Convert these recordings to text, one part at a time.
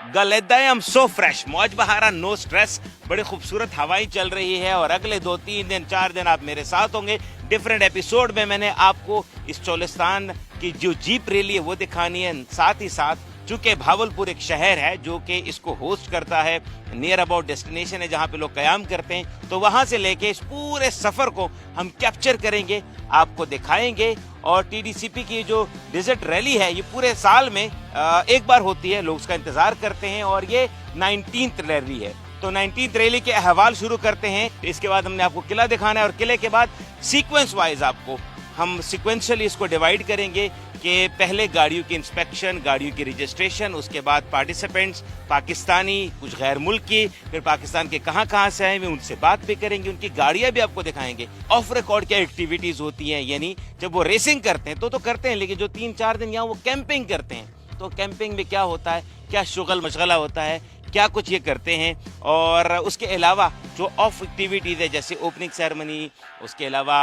गलेदा I am so fresh, मौज बहारा, no stress, बड़ी खूबसूरत हवाएं चल रही है और अगले 2-3 दिन 4 दिन आप मेरे साथ होंगे। डिफरेंट एपिसोड में मैंने आपको इस चोलिस्तान की जो जीप रैली है वो दिखानी है। साथ ही साथ चूंकि भावलपुर एक शहर है जो कि इसको होस्ट करता है, नियर अबाउट डेस्टिनेशन है जहाँ पे लोग कयाम करते हैं, तो वहाँ से लेके इस पूरे सफ़र को हम कैप्चर करेंगे, आपको दिखाएंगे। और टीडीसीपी की जो डिजर्ट रैली है ये पूरे साल में एक बार होती है, लोग उसका इंतजार करते हैं और ये 19th रैली है। तो 19th रैली के अहवाल शुरू करते हैं। इसके बाद हमने आपको किला दिखाना है और किले के बाद सीक्वेंस वाइज आपको हम सिक्वेंशियली इसको डिवाइड करेंगे कि पहले गाड़ियों की इंस्पेक्शन, गाड़ियों की रजिस्ट्रेशन, उसके बाद पार्टिसिपेंट्स पाकिस्तानी, कुछ गैर मुल्की, फिर पाकिस्तान के कहाँ से आए हुए उनसे बात भी करेंगे, उनकी गाड़ियां भी आपको दिखाएंगे। ऑफ रिकॉर्ड क्या एक्टिविटीज होती हैं, यानी जब वो रेसिंग करते हैं तो करते हैं, लेकिन जो 3-4 दिन यहाँ वो कैंपिंग करते हैं, तो कैंपिंग में क्या होता है, क्या शुगल मशगला होता है, क्या कुछ ये करते हैं। और उसके अलावा जो ऑफ एक्टिविटीज़ है जैसे ओपनिंग सेरेमनी, उसके अलावा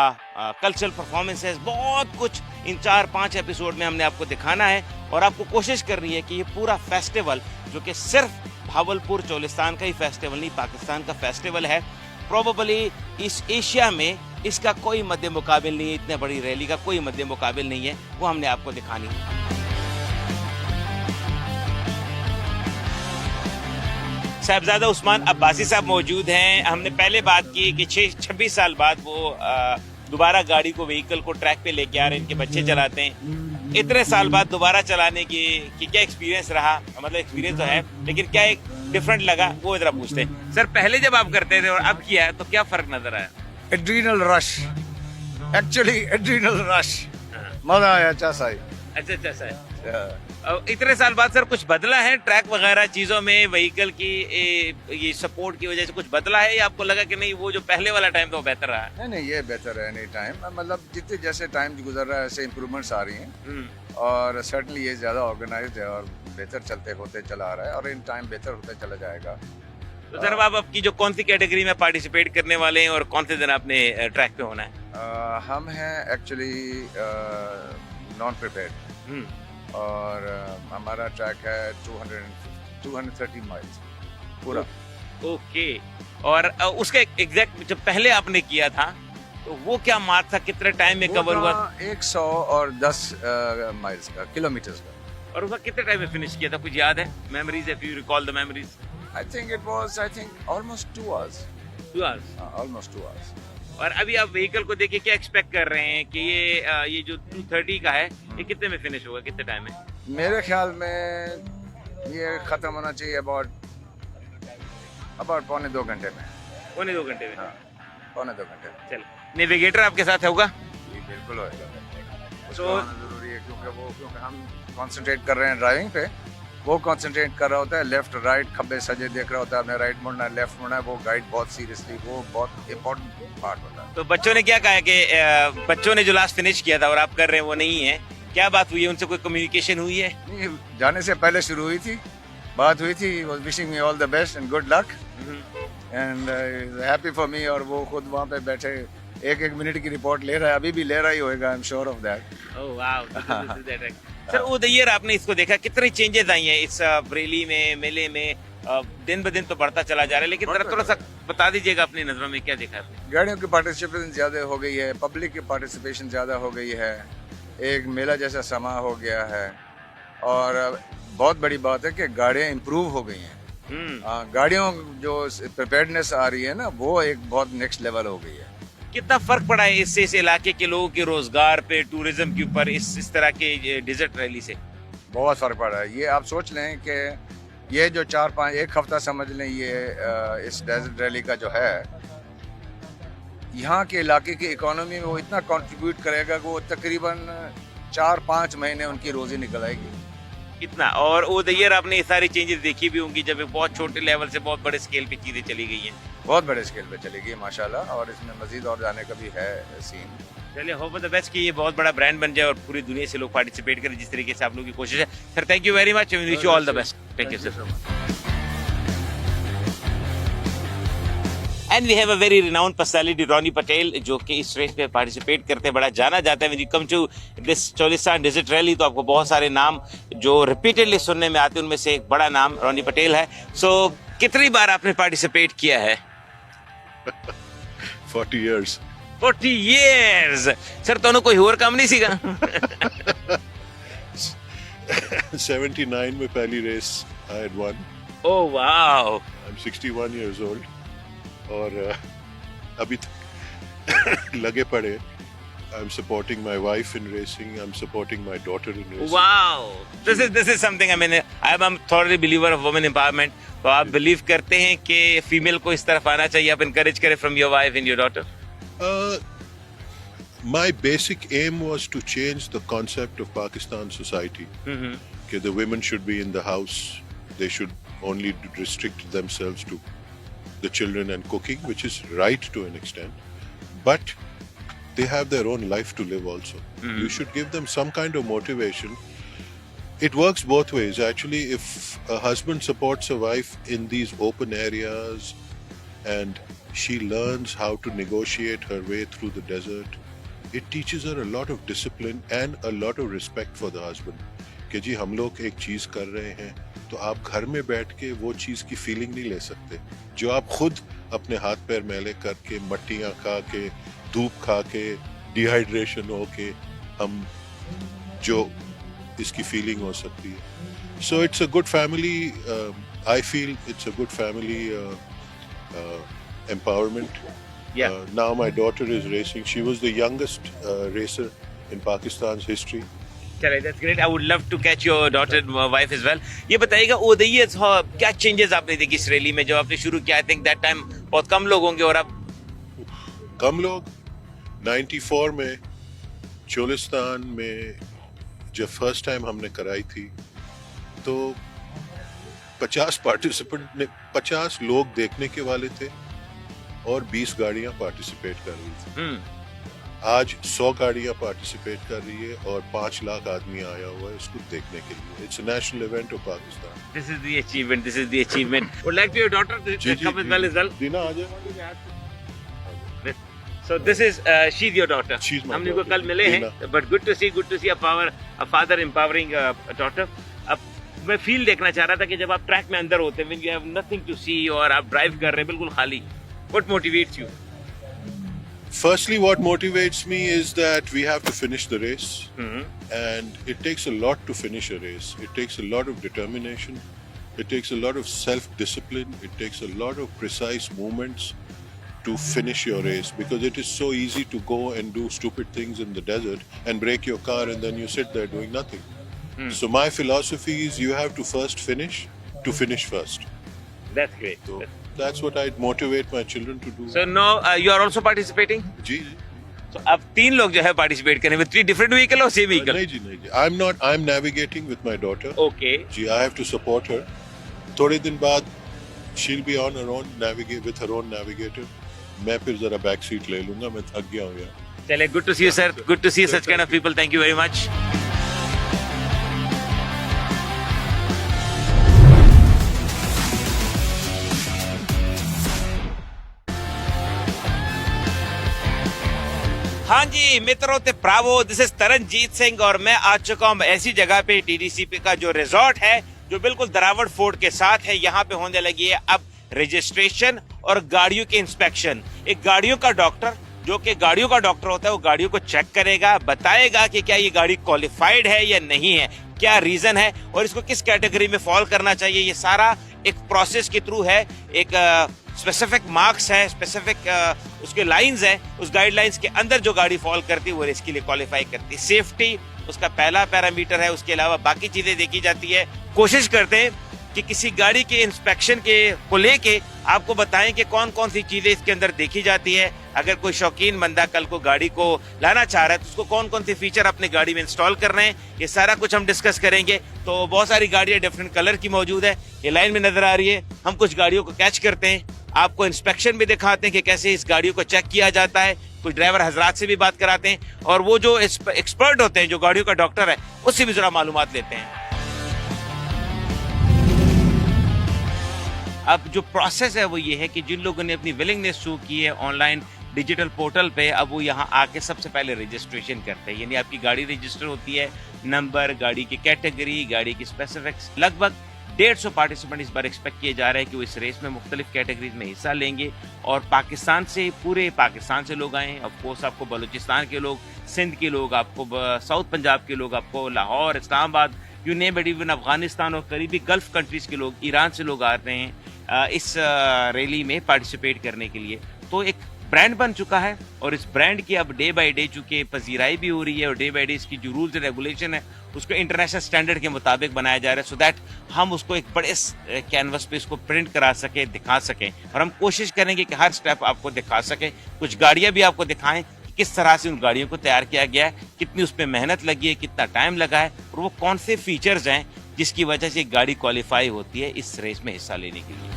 कल्चरल परफॉर्मेंसेस, बहुत कुछ इन 4-5 एपिसोड में हमने आपको दिखाना है। और आपको कोशिश करनी है कि ये पूरा फेस्टिवल जो कि सिर्फ भावलपुर चोलिस्तान का ही फेस्टिवल नहीं, पाकिस्तान का फेस्टिवल है, प्रोबेबली इस एशिया में इसका कोई मद्दे मुकाबिल नहीं है, इतने बड़ी रैली का कोई मद्दे मुकाबिल नहीं है, वो हमने आपको दिखानी है। साहबजादा उस्मान अब्बासी साहब मौजूद हैं। हमने पहले बात की कि 26 साल बाद वो दोबारा गाड़ी को, व्हीकल को ट्रैक पे लेके आ रहे हैं, इनके बच्चे चलाते हैं। इतने साल बाद दोबारा चलाने की क्या एक्सपीरियंस रहा, मतलब एक्सपीरियंस तो है लेकिन क्या एक डिफरेंट लगा वो जरा पूछते हैं। सर पहले जब आप करते थे और अब किया तो क्या फर्क नजर आया? Adrenal rush, actually adrenal rush, मजा आया, अच्छा सा अच्छा है। इतने साल बाद सर कुछ बदला है ट्रैक वगैरह चीजों में, व्हीकल की ये सपोर्ट की वजह से कुछ बदला है, या आपको लगा कि नहीं वो जो पहले वाला टाइम था वो बेहतर रहा? नहीं, ये बेहतर है। नहीं, टाइम मतलब जितने जैसे टाइम गुजर रहा है ऐसे इम्प्रूवमेंट्स आ रही हैं और सर्टनली ये ज्यादा ऑर्गेनाइज्ड है और बेहतर चलते होते चला आ रहा है और इन टाइम बेहतर होते चला जाएगा। तो सर आप आपकी जो कौन सी कैटेगरी में पार्टिसिपेट करने वाले हैं और कौन से दिन आपने ट्रैक पे होना है? हम हैं एक्चुअली नॉन प्रिपेयर्ड और हमारा ट्रैक है 230 माइल्स पूरा। ओके। और उसका एग्जैक्ट जब पहले आपने किया था तो वो क्या मार्क था, कितने टाइम में कवर हुआ? 110 माइल्स का, किलोमीटर्स का। और उसका कितने टाइम में फिनिश किया था, कुछ याद है? Memories, if you recall the memories. I think it was almost 2 hours। 2 hours? Almost 2 hours। और अभी आप व्हीकल को देखिए क्या एक्सपेक्ट कर रहे हैं कि ये जो 230 का है ये कितने में फिनिश होगा, कितने टाइम में? मेरे ख्याल में ये खत्म होना चाहिए अबाउट पौने 2 घंटे में। पौने 2 घंटे में? हाँ, पौने 2 घंटे में। चलो, नेविगेटर आपके साथ होगा? जी बिल्कुल होगा, तो उसको होना जरूरी है क्योंकि हम कंसंट्रेट कर रहे हैं ड्राइविंग पे, वो कंसंट्रेट कर रहा होता है, लेफ्ट राइट खब्बे सजे देख रहा होता है, अपने राइट मुड़ना है, लेफ्ट मुड़ना है, वो गाइड बहुत सीरियसली, वो बहुत इम्पोर्टेंट पार्ट होता है। तो बच्चों ने क्या कहा कि बच्चों ने जो लास्ट फिनिश किया था और आप कर रहे हैं वो नहीं है, क्या बात हुई है, उनसे कोई कम्युनिकेशन हुई है? नहीं, जाने से पहले शुरू हुई थी, बात हुई थी, was wishing me all the best and good luck and happy for me. और वो खुद वहाँ पे बैठे 1-1 मिनट की रिपोर्ट ले रहा है, अभी भी ले रहा ही होगा, I am sure of that. Oh wow. Sir उदय्यर आपने इसको देखा, कितनी चेंजेस आई हैं इस रैली में, मेले में? दिन ब दिन तो बढ़ता चला जा रहा है, लेकिन थोड़ा सा बता दीजिएगा अपनी नजरों में क्या देखा आपने? गाड़ियों की पार्टिसिपेशन ज्यादा हो गई है, पब्लिक की पार्टिसिपेशन ज्यादा हो गई है, एक मेला जैसा समा हो गया है और बहुत बड़ी बात है कि गाड़ियाँ इम्प्रूव हो गई हैं। गाड़ियों जो प्रिपेयर्डनेस आ रही है ना, वो एक बहुत नेक्स्ट लेवल हो गई है। कितना फर्क पड़ा है इससे इस इलाके के लोगों के रोजगार पे, टूरिज्म के ऊपर इस तरह के डिजर्ट रैली से? बहुत फर्क पड़ा है। ये आप सोच लें कि ये जो 4-5 हफ्ता समझ लें, ये इस डेजर्ट रैली का जो है, यहाँ के इलाके की इकोनॉमी में वो इतना कंट्रीब्यूट करेगा कि वो तकरीबन 4-5 महीने उनकी रोजी निकल आएगी। कितना? और उदय्यर आपने ये सारी चेंजेस देखी भी होंगी जब एक बहुत छोटे लेवल से बहुत बड़े स्केल पे चीजें चली गई हैं। बहुत बड़े स्केल पे चली गई माशाल्लाह, और इसमें मजीद और जाने का भी है सीन। चलिए, होप द बेस्ट कि ये बहुत बड़ा ब्रांड बन जाए और पूरी दुनिया से लोग पार्टिसिपेट करें जिस तरीके से आप लोगों की कोशिश है। Sir thank you very much, wish you all the best. Thank you sir. And we have a very renowned personality Roni Patel, जो कि इस रेस में पार्टिसिपेट करते बड़ा जाना जाता है. When you come to this Cholistan desert rally तो आपको बहुत सारे नाम जो रिपीटेडली सुनने में आते हैं, उनमें से एक बड़ा नाम रोनी पटेल है. सो कितनी बार आपने पार्टिसिपेट किया है? 40 years. 40 years. सर तो कोई और काम नहीं सीखा? 79 में पहली race I had won. Oh wow. I'm 61 years old. और अभी तक लगे पड़े. I'm supporting my wife in racing. I'm supporting my daughter in racing. Wow. This is something. I mean, I'm a thoroughly believer of women empowerment. तो आप believe करते हैं कि फीमेल को इस तरफ आना चाहिए, आप encourage करें from your wife and your daughter? My basic aim was to change the concept of Pakistan society. Okay, the women should be in the house. They should only restrict themselves to the children and cooking, which is right to an extent. But they have their own life to live also. You should give them some kind of motivation. It works both ways. Actually, if a husband supports a wife in these open areas and she learns how to negotiate her way through the desert, it teaches her a lot of discipline and a lot of respect for the husband. कि जी हम लोग एक चीज कर रहे हैं तो आप घर में बैठ के वो चीज की फीलिंग नहीं ले सकते जो आप खुद अपने हाथ पैर मैले करके, मट्टियाँ खा के, धूप खा के, डिहाइड्रेशन हो के हम जो इसकी फीलिंग हो सकती है. So it's a good family. I feel it's a good family empowerment. Yeah. Now my daughter is racing. She was the youngest racer in Pakistan's history. चलिए, that's great. I would love to catch your daughter and wife as well. ये बताइएगा over the years क्या changes आपने देखी इस rally में? जब आपने शुरू किया, I think that time बहुत कम लोग होंगे और अब कम लोग. 94 में चोलिस्तान में जब फर्स्ट टाइम हमने कराई थी तो 50 पार्टिसिपेंट ने 50 लोग देखने के वाले थे और 20 गाड़ियां पार्टिसिपेट कर रही थी. आज 100 गाड़ियां पार्टिसिपेट कर रही है और 5 लाख आदमी आया हुआ है इसको देखने के लिए. It's a national event of Pakistan. This is the achievement. This is the achievement. Would like to your daughter to come as well as well. दीना आ जाए. So this is she's your daughter. She's my हम लोग को कल daughter, मिले हैं. Dina. But good to see a father empowering a daughter. अब मैं feel देखना चाह रहा था कि जब आप ट्रैक में अंदर होते हैं, when you have nothing to see और आप ड्राइव कर रहे हैं बिल्कुल खाली, what motivates you? Firstly, what motivates me is that we have to finish the race, and it takes a lot to finish a race. It takes a lot of determination. It takes a lot of self-discipline. It takes a lot of precise movements to finish your race, because it is so easy to go and do stupid things in the desert and break your car and then you sit there doing nothing. So my philosophy is you have to first finish to finish first. That's great. So that's what I motivate my children to do. So now you are also participating? Ji. So अब 3 लोग जो है participate करें with 3 different vehicle or same vehicle? नहीं जी. I'm navigating with my daughter. Okay. Ji, I have to support her. थोड़े दिन बाद she'll be on her own with her own navigator. मैं फिर जरा बैक सीट ले लूंगा. मैं थक गया हूँ यार. चलिए, good to see you sir. Good to see such kind of people. Thank you very much. हाँ जी मित्रों ते प्रावो, दिस इज तरनजीत सिंह और मैं आ चुका हूँ ऐसी जगह पे टीडीसीपी का जो रिजॉर्ट है जो बिल्कुल दरावड़ फोर्ट के साथ है. यहाँ पे होने लगी है अब रजिस्ट्रेशन और गाड़ियों की इंस्पेक्शन. एक गाड़ियों का डॉक्टर जो कि गाड़ियों का डॉक्टर होता है वो गाड़ियों को चेक करेगा, बताएगा कि क्या ये गाड़ी क्वालिफाइड है या नहीं है, क्या रीजन है और इसको किस कैटेगरी में फॉल करना चाहिए. ये सारा एक प्रोसेस के थ्रू है. एक स्पेसिफिक मार्क्स है, स्पेसिफिक उसके लाइंस है, उस गाइडलाइंस के अंदर जो गाड़ी फॉल करती है वो इसके लिए क्वालिफाई करती है. सेफ्टी उसका पहला पैरामीटर है. उसके अलावा बाकी चीजें देखी जाती है. कोशिश करते हैं कि किसी गाड़ी के इंस्पेक्शन के को लेके आपको बताएं कि कौन कौन सी चीजें इसके अंदर देखी जाती है. अगर कोई शौकीन बंदा कल को गाड़ी को लाना चाह रहा है तो उसको कौन कौन से फीचर अपने गाड़ी में इंस्टॉल करने हैं, ये सारा कुछ हम डिस्कस करेंगे. तो बहुत सारी गाड़ियां डिफरेंट कलर की मौजूद है. ये लाइन में नजर आ रही है. हम कुछ गाड़ियों को कैच करते हैं, आपको इंस्पेक्शन भी दिखाते हैं कि कैसे इस गाड़ियों को चेक किया जाता है. कुछ ड्राइवर हजरात से भी बात कराते हैं और वो जो एक्सपर्ट होते हैं, जो गाड़ियों का डॉक्टर है, उससे भी जरा मालूमात लेते हैं. अब जो प्रोसेस है वो ये है कि जिन लोगों ने अपनी विलिंगनेस शो की है ऑनलाइन डिजिटल पोर्टल पे, अब वो यहाँ आके सबसे पहले रजिस्ट्रेशन करते हैं। यानी आपकी गाड़ी रजिस्टर होती है, नंबर, गाड़ी की कैटेगरी, गाड़ी की स्पेसिफिक्स। लगभग 150 पार्टिसिपेंट इस बार एक्सपेक्ट किए जा रहे हैं कि वो इस रेस में मुख्तलिफ कैटेगरीज में हिस्सा लेंगे। और पाकिस्तान से, पूरे पाकिस्तान से लोग आए हैं। ऑफ कोर्स आपको बलूचिस्तान के लोग, सिंध के लोग, आपको साउथ पंजाब के लोग, आपको Lahore, Islamabad, you name it, even Afghanistan और करीबी गल्फ कंट्रीज के लोग, ईरान से लोग आ रहे हैं इस रैली में पार्टिसिपेट करने के लिए। तो एक ब्रांड बन चुका है और इस ब्रांड की अब डे बाय डे चूंकि पजीराई भी हो रही है और डे बाय डे इसकी जो रूल्स एंड रेगुलेशन है उसको इंटरनेशनल स्टैंडर्ड के मुताबिक बनाया जा रहा है, सो दैट हम उसको एक बड़े कैनवस पे इसको प्रिंट करा सके, दिखा सकें। और हम कोशिश करेंगे कि हर स्टेप आपको दिखा सकें। कुछ गाड़ियां भी आपको दिखाएं कि किस तरह से उन गाड़ियों को तैयार किया गया है, कितनी उस पर मेहनत लगी है, कितना टाइम लगा है और वो कौन से फीचर्स हैं जिसकी वजह से एक गाड़ी क्वालिफाई होती है इस रेस में हिस्सा लेने के लिए।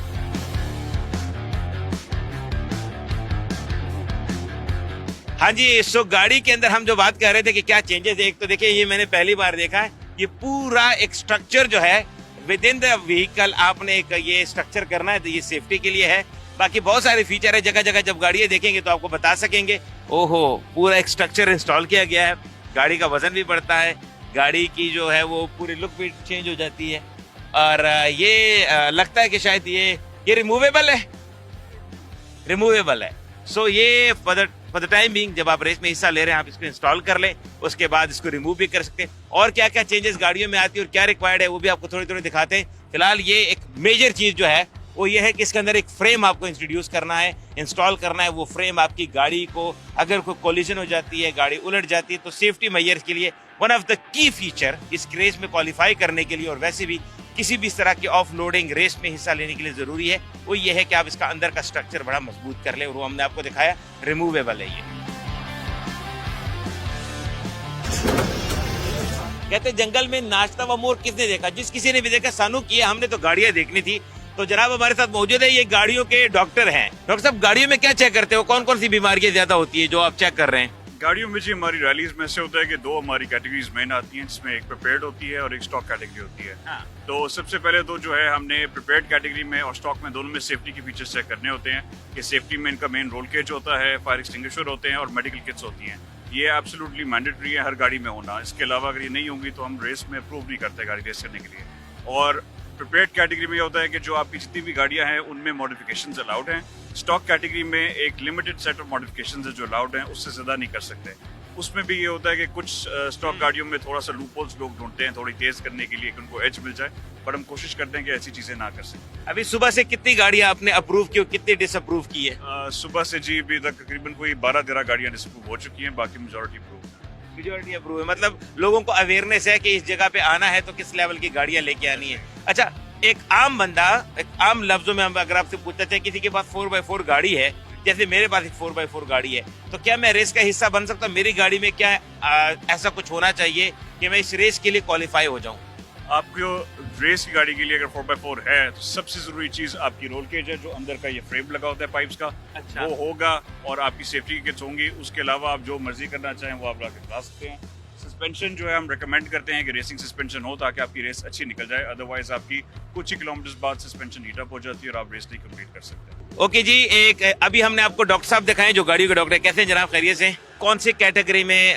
हाँ जी, सो गाड़ी के अंदर हम जो बात कर रहे थे कि क्या चेंजेस है, एक तो देखिए ये मैंने पहली बार देखा है, ये पूरा एक स्ट्रक्चर जो है विद इन द व्हीकल आपने एक ये स्ट्रक्चर करना है, तो ये सेफ्टी के लिए है। बाकी बहुत सारे फीचर है, जगह जगह जब गाड़ियां देखेंगे तो आपको बता सकेंगे। ओहो, पूरा एक स्ट्रक्चर इंस्टॉल किया गया है, गाड़ी का वजन भी बढ़ता है, गाड़ी की जो है वो पूरी लुक भी चेंज हो जाती है। और ये लगता है कि शायद ये रिमूवेबल है। सो ये फॉर द टाइम बीइंग जब आप रेस में हिस्सा ले रहे हैं आप इसको इंस्टॉल कर लें, उसके बाद इसको रिमूव भी कर सकते हैं। और क्या क्या चेंजेस गाड़ियों में आती है और क्या रिक्वायर्ड है वो भी आपको थोड़ी थोड़ी दिखाते हैं। फिलहाल ये एक मेजर चीज जो है वो ये है कि इसके अंदर एक फ्रेम आपको इंट्रोड्यूस करना है, इंस्टॉल करना है। वो फ्रेम आपकी गाड़ी को अगर कोई कोलिजन हो जाती है, गाड़ी उलट जाती है, तो सेफ्टी मेजर्स के लिए one of the key feature इस रेस में क्वालिफाई करने के लिए और वैसे भी किसी भी तरह की ऑफ लोडिंग रेस में हिस्सा लेने के लिए जरूरी है, वो ये है कि आप इसका अंदर का स्ट्रक्चर बड़ा मजबूत कर ले। और वो हमने आपको दिखाया, रिमूवेबल है ये। कहते जंगल में नाचता हुआ मोर किसने देखा, जिस किसी ने भी देखा सानू किया, हमने तो गाड़ियां देखनी थी। तो जनाब हमारे साथ मौजूद है, ये गाड़ियों के डॉक्टर हैं। डॉक्टर साहब, गाड़ियों में क्या चेक करते हो, कौन कौन सी बीमारियां ज्यादा होती है जो आप चेक कर रहे हैं? गाड़ियों में जी हमारी रैलीज में से होता है कि दो हमारी कैटेगरीज मेन आती हैं, जिसमें एक प्रिपेयर्ड होती है और एक स्टॉक कैटेगरी होती है। हाँ। तो सबसे पहले तो जो है हमने प्रिपेयर्ड कैटेगरी में और स्टॉक में दोनों में सेफ्टी के फीचर्स चेक करने होते हैं कि सेफ्टी में इनका मेन रोल केज होता है, फायर एक्सटिंग्विशर होते हैं और मेडिकल किट्स होती हैं। ये एब्सोल्युटली मैंडेटरी है हर गाड़ी में होना। इसके अलावा अगर ये नहीं होंगी तो हम रेस में अप्रूव नहीं करते गाड़ी रेस करने के लिए। और प्रिपेयर्ड कैटेगरी में ये होता है कि जो आपकी जितनी भी गाड़ियां हैं उनमें मॉडिफिकेशंस अलाउड हैं। स्टॉक कैटेगरी में एक लिमिटेड सेट ऑफ मॉडिफिकेशंस है जो अलाउड हैं, उससे ज़्यादा नहीं कर सकते। उसमें भी ये होता है कि कुछ स्टॉक गाड़ियों में थोड़ा सा लूपहोल्स लोग ढूंढते हैं थोड़ी तेज करने के लिए कि उनको एज मिल जाए, पर हम कोशिश करते हैं कि ऐसी चीजें ना कर सकें। अभी सुबह से कितनी गाड़ियां आपने अप्रूव की और कितनी डिसअप्रूव की है? सुबह से जी अभी तक तकरीबन कोई 12-13 गाड़ियां डिसअप्रूव हो चुकी हैं, बाकी मेजॉरिटी अप्रूव है। मतलब लोगों को अवेयरनेस है कि इस जगह पे आना है तो किस लेवल की गाड़ियां लेके आनी है। अच्छा, एक आम बंदा, एक आम लफ्जों में हम अगर आपसे पूछते थे, किसी के पास 4x4 गाड़ी है, जैसे मेरे पास एक 4x4 गाड़ी है, तो क्या मैं रेस का हिस्सा बन सकता हूँ? मेरी गाड़ी में क्या ऐसा कुछ होना चाहिए कि मैं इस रेस के लिए क्वालिफाई हो जाऊं? आपको रेस की गाड़ी के लिए अगर 4x4 है तो सबसे जरूरी चीज आपकी रोल केज है, जो अंदर का ये फ्रेम लगा होता है पाइप्स का। अच्छा। वो होगा और आपकी सेफ्टी की किट्स होंगी। उसके अलावा आप जो मर्जी करना चाहें वो आप लाके ला सकते हैं। सस्पेंशन जो है हम रेकमेंड करते हैं कि रेसिंग सस्पेंशन हो ताकि आपकी रेस अच्छी निकल जाए, अदरवाइज आपकी कुछ ही किलोमीटर बाद सस्पेंशन हीट अप हो जाती है और आप रेस नहीं कंप्लीट कर सकते। ओके जी, एक अभी हमने आपको डॉक्टर साहब दिखाए जो गाड़ियों के डॉक्टर हैं। कैसे हैं जनाब, खैरियत से? कौन सी कैटेगरी में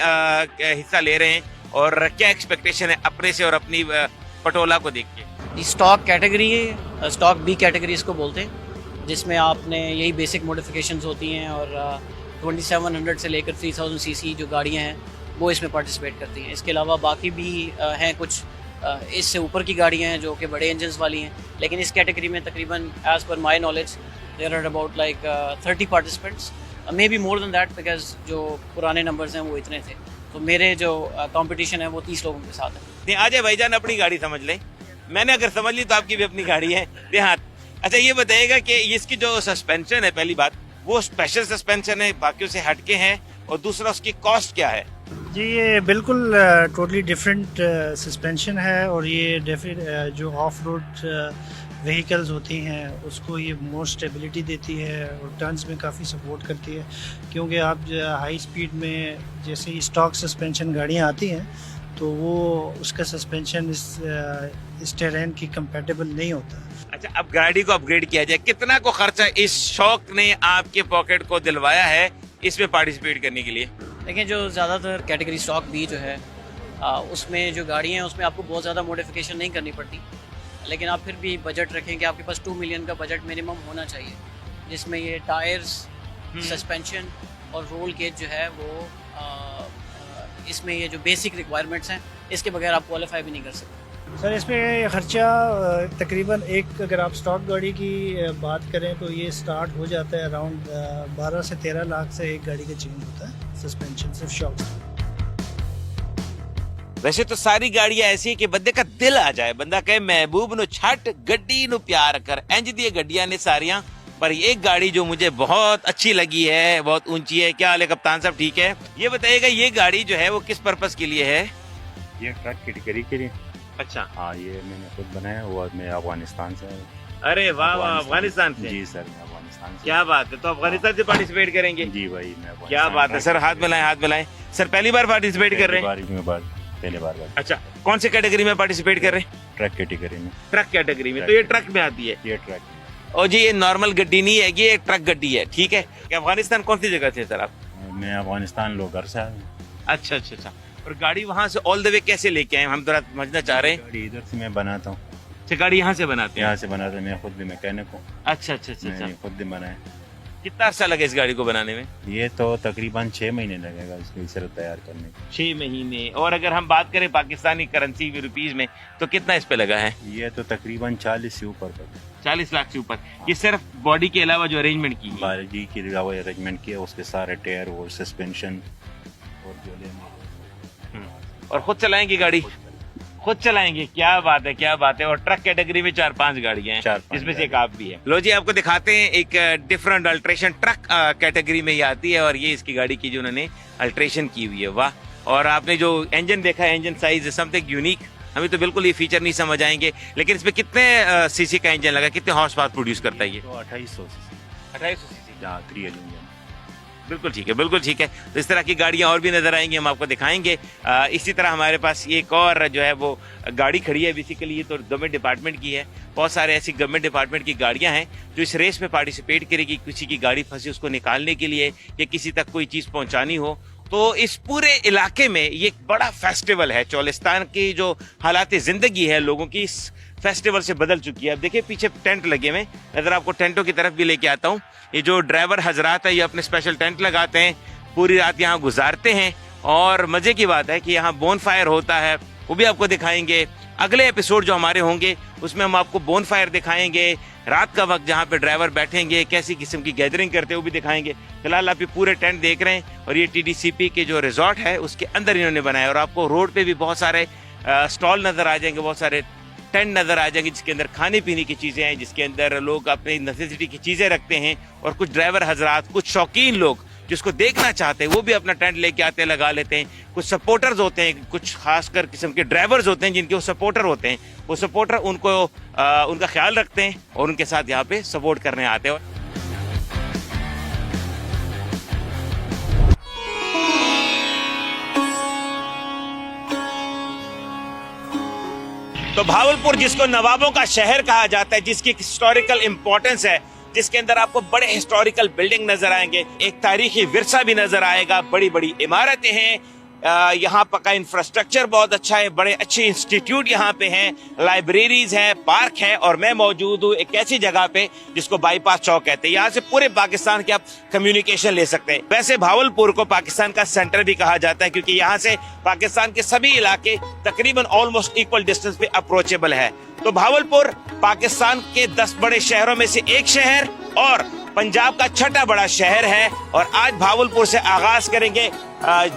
हिस्सा ले रहे हैं और क्या एक्सपेक्टेशन है अपने से और अपनी पटोला को देख के? स्टॉक कैटेगरी है, स्टॉक बी कैटेगरी इसको बोलते हैं, जिसमें आपने यही बेसिक मॉडिफिकेशंस होती हैं और 2700 से लेकर 3000 सीसी जो गाड़ियां हैं वो इसमें पार्टिसिपेट करती हैं। इसके अलावा बाकी भी हैं कुछ इससे ऊपर की गाड़ियां हैं जो कि बड़े इंजन्स वाली हैं, लेकिन इस कैटेगरी में तकरीबन as per my knowledge there are about like 30 participants, may be more than that, because जो पुराने नंबर्स हैं वो इतने थे। तो मेरे जो कंपटीशन है वो 30 लोगों के साथ है। आ जाए भाईजान, अपनी गाड़ी समझ लें। मैंने अगर समझ ली तो आपकी भी अपनी गाड़ी है। हाँ, अच्छा ये बताइएगा कि इसकी जो सस्पेंशन है, पहली बात वो स्पेशल सस्पेंशन है, बाकियों से हटके हैं, और दूसरा उसकी कॉस्ट क्या है? जी ये बिल्कुल टोटली डिफरेंट सस्पेंशन है और ये जो ऑफ रोड व्हीकल्स होती हैं उसको ये मोर स्टेबिलिटी देती है और टर्न्स में काफ़ी सपोर्ट करती है, क्योंकि आप हाई स्पीड में जैसे स्टॉक सस्पेंशन गाड़ियाँ आती हैं तो वो उसका सस्पेंशन इस टेरेन की कंपेटेबल नहीं होता। अच्छा, अब गाड़ी को अपग्रेड किया जाए, कितना को खर्चा इस शौक ने आपके पॉकेट को दिलवाया है इसमें पार्टिसिपेट करने के लिए? देखिए, जो ज़्यादातर कैटेगरी स्टॉक बी जो है उसमें जो गाड़ियाँ हैं उसमें आपको बहुत ज़्यादा मॉडिफिकेशन नहीं करनी पड़ती, लेकिन आप फिर भी बजट रखें कि आपके पास 2 मिलियन का बजट मिनिमम होना चाहिए, जिसमें ये टायर्स, सस्पेंशन और रोल केज जो है वो इसमें ये जो बेसिक रिक्वायरमेंट्स हैं इसके बगैर आप क्वालिफाई भी नहीं कर सकते। सर इसमें ख़र्चा तकरीबन एक, अगर आप स्टॉक गाड़ी की बात करें तो ये स्टार्ट हो जाता है अराउंड 12 से 13 लाख से एक गाड़ी का चेंज होता है सस्पेंशन सिर्फ शॉक। वैसे तो सारी गाड़ियां ऐसी है कि बंदे का दिल आ जाए, बंदा कहे महबूब नु छट गड्डी नु प्यार कर, इंज दी गड्डियां ने सारियां, पर एक गाड़ी जो मुझे बहुत अच्छी लगी है, बहुत ऊंची है। क्या हाल है कप्तान साहब, ठीक है? ये बताइएगा ये गाड़ी जो है वो किस पर्पस के लिए है? ये ट्रक कैटेगरी के लिए। अच्छा, हाँ, ये मैंने खुद बनाया हुआ, मैं अफगानिस्तान से हूँ। अरे वाह वाह, अफगानिस्तान से? जी सर, मैं अफगानिस्तान से। क्या बात है, तो अफगानिस्तान से पार्टिसिपेट करेंगे? जी भाई, मैं क्या बात है सर, हाथ मिलाएं हाथ मिलाएं। सर पहली बार पार्टिसिपेट कर रहे हैं? पहले बार। अच्छा, कौन से कैटेगरी में पार्टिसिपेट कर रहे हैं? ट्रक कैटेगरी में। ट्रक कैटेगरी में, तो ये ट्रक में आती है? ये ट्रक। और जी ये नॉर्मल गड्डी नहीं है, ये एक ट्रक गड्डी है, ठीक है? अफगानिस्तान कौन सी जगह थे सर आप? मैं अफगानिस्तान लोगर से आया। अच्छा अच्छा अच्छा, और गाड़ी वहाँ से ऑल द वे कैसे लेके आए, हम थोड़ा समझना चाह रहे हैं। गाड़ी इधर से मैं बनाता हूँ। अच्छा, गाड़ी यहाँ से बनाते हैं? यहाँ से बनाता हूँ, मैं खुद भी मैकेनिक हूँ। अच्छा अच्छा अच्छा अच्छा, मैंने खुद भी बनाया। कितना अर्सा लगा इस गाड़ी को बनाने में? ये तो तकरीबन 6 महीने लगेगा इसको इस तरह तैयार करने में। 6 महीने। और अगर हम बात करें पाकिस्तानी करेंसी रुपीज में तो कितना इस पे लगा है? ये तो तकरीबन 40 से ऊपर पड़ता। 40 लाख से ऊपर। ये सिर्फ बॉडी के अलावा जो अरेंजमेंट की है? बॉडी के अलावा अरेंजमेंट किया, उसके सारे टायर और सस्पेंशन और जो लेना। और खुद चलाएंगे गाड़ी? खुद चलाएंगे, क्या बात है क्या बात है। और ट्रक कैटेगरी में 4-5 गाड़ियां हैं, जिसमें से एक आप भी है। लो जी, आपको दिखाते हैं एक डिफरेंट अल्ट्रेशन, ट्रक कैटेगरी में ये आती है और ये इसकी गाड़ी की जो उन्होंने अल्ट्रेशन की हुई है, वाह। और आपने जो इंजन देखा है, engine size is something unique, हमें तो बिल्कुल ये फीचर नहीं समझ आएंगे, लेकिन इसमें कितने सीसी का इंजन लगा, कितने हॉर्स पावर प्रोड्यूस करता है ये? तो 2800 सीसी। 2800 CC, 3 engine. बिल्कुल ठीक है, बिल्कुल ठीक है। तो इस तरह की गाड़ियां और भी नजर आएंगी, हम आपको दिखाएंगे। इसी तरह हमारे पास एक और जो है वो गाड़ी खड़ी है, बेसिकली ये तो गवर्नमेंट डिपार्टमेंट की है। बहुत सारे ऐसी गवर्नमेंट डिपार्टमेंट की गाड़ियां हैं जो इस रेस में पार्टिसिपेट करेगी, किसी की गाड़ी फंसी उसको निकालने के लिए या किसी तक कोई चीज पहुंचानी हो। तो इस पूरे इलाके में ये एक बड़ा फेस्टिवल है। चोलिस्तान की जो हालात जिंदगी है लोगों की इस फेस्टिवल से बदल चुकी है। अब देखिए पीछे टेंट लगे हुए, अगर आपको टेंटों की तरफ भी लेके आता हूँ। ये जो ड्राइवर हजरात है ये अपने स्पेशल टेंट लगाते हैं, पूरी रात यहाँ गुजारते हैं। और मजे की बात है कि यहाँ बोन फायर होता है, वो भी आपको दिखाएंगे। अगले एपिसोड जो हमारे होंगे उसमें हम आपको बोन फायर दिखाएंगे, रात का वक्त जहाँ पे ड्राइवर बैठेंगे कैसी किस्म की गैदरिंग करते हैं वो भी दिखाएंगे। फिलहाल आप ये पूरे टेंट देख रहे हैं और ये TDCP के जो रिजॉर्ट है उसके अंदर इन्होंने बनाया। और आपको रोड पे भी बहुत सारे स्टॉल नजर आ जाएंगे, बहुत सारे टेंट नजर आ जाएंगे जिसके अंदर खाने पीने की चीजें हैं, जिसके अंदर लोग अपनी नेसेसिटी की चीजें रखते हैं। और कुछ ड्राइवर हजरात, कुछ शौकीन लोग जिसको देखना चाहते हैं वो भी अपना टेंट लेके आते हैं, लगा लेते हैं। कुछ सपोर्टर्स होते हैं, कुछ खासकर किस्म के ड्राइवर्स होते हैं जिनके वो सपोर्टर होते हैं। वो सपोर्टर उनको उनका ख्याल रखते हैं और उनके साथ यहाँ पे सपोर्ट करने आते हैं। तो भावलपुर जिसको नवाबों का शहर कहा जाता है, जिसकी हिस्टोरिकल इंपॉर्टेंस है, जिसके अंदर आपको बड़े हिस्टोरिकल बिल्डिंग नजर आएंगे, एक तारीखी विरसा भी नजर आएगा, बड़ी बड़ी इमारतें हैं, यहाँ का इंफ्रास्ट्रक्चर बहुत अच्छा है, बड़े अच्छे इंस्टीट्यूट यहाँ पे हैं, लाइब्रेरीज हैं, पार्क है। और मैं मौजूद हूँ एक ऐसी जगह पे जिसको बाईपास चौक कहते हैं। यहाँ से पूरे पाकिस्तान के आप कम्युनिकेशन ले सकते हैं। वैसे भावलपुर को पाकिस्तान का सेंटर भी कहा जाता है क्योंकि यहाँ से पाकिस्तान के सभी इलाके तकरीबन ऑलमोस्ट इक्वल डिस्टेंस पे अप्रोचेबल है। तो भावलपुर पाकिस्तान के 10 बड़े शहरों में से एक शहर और पंजाब का छठा बड़ा शहर है। और आज भावलपुर से आगाज करेंगे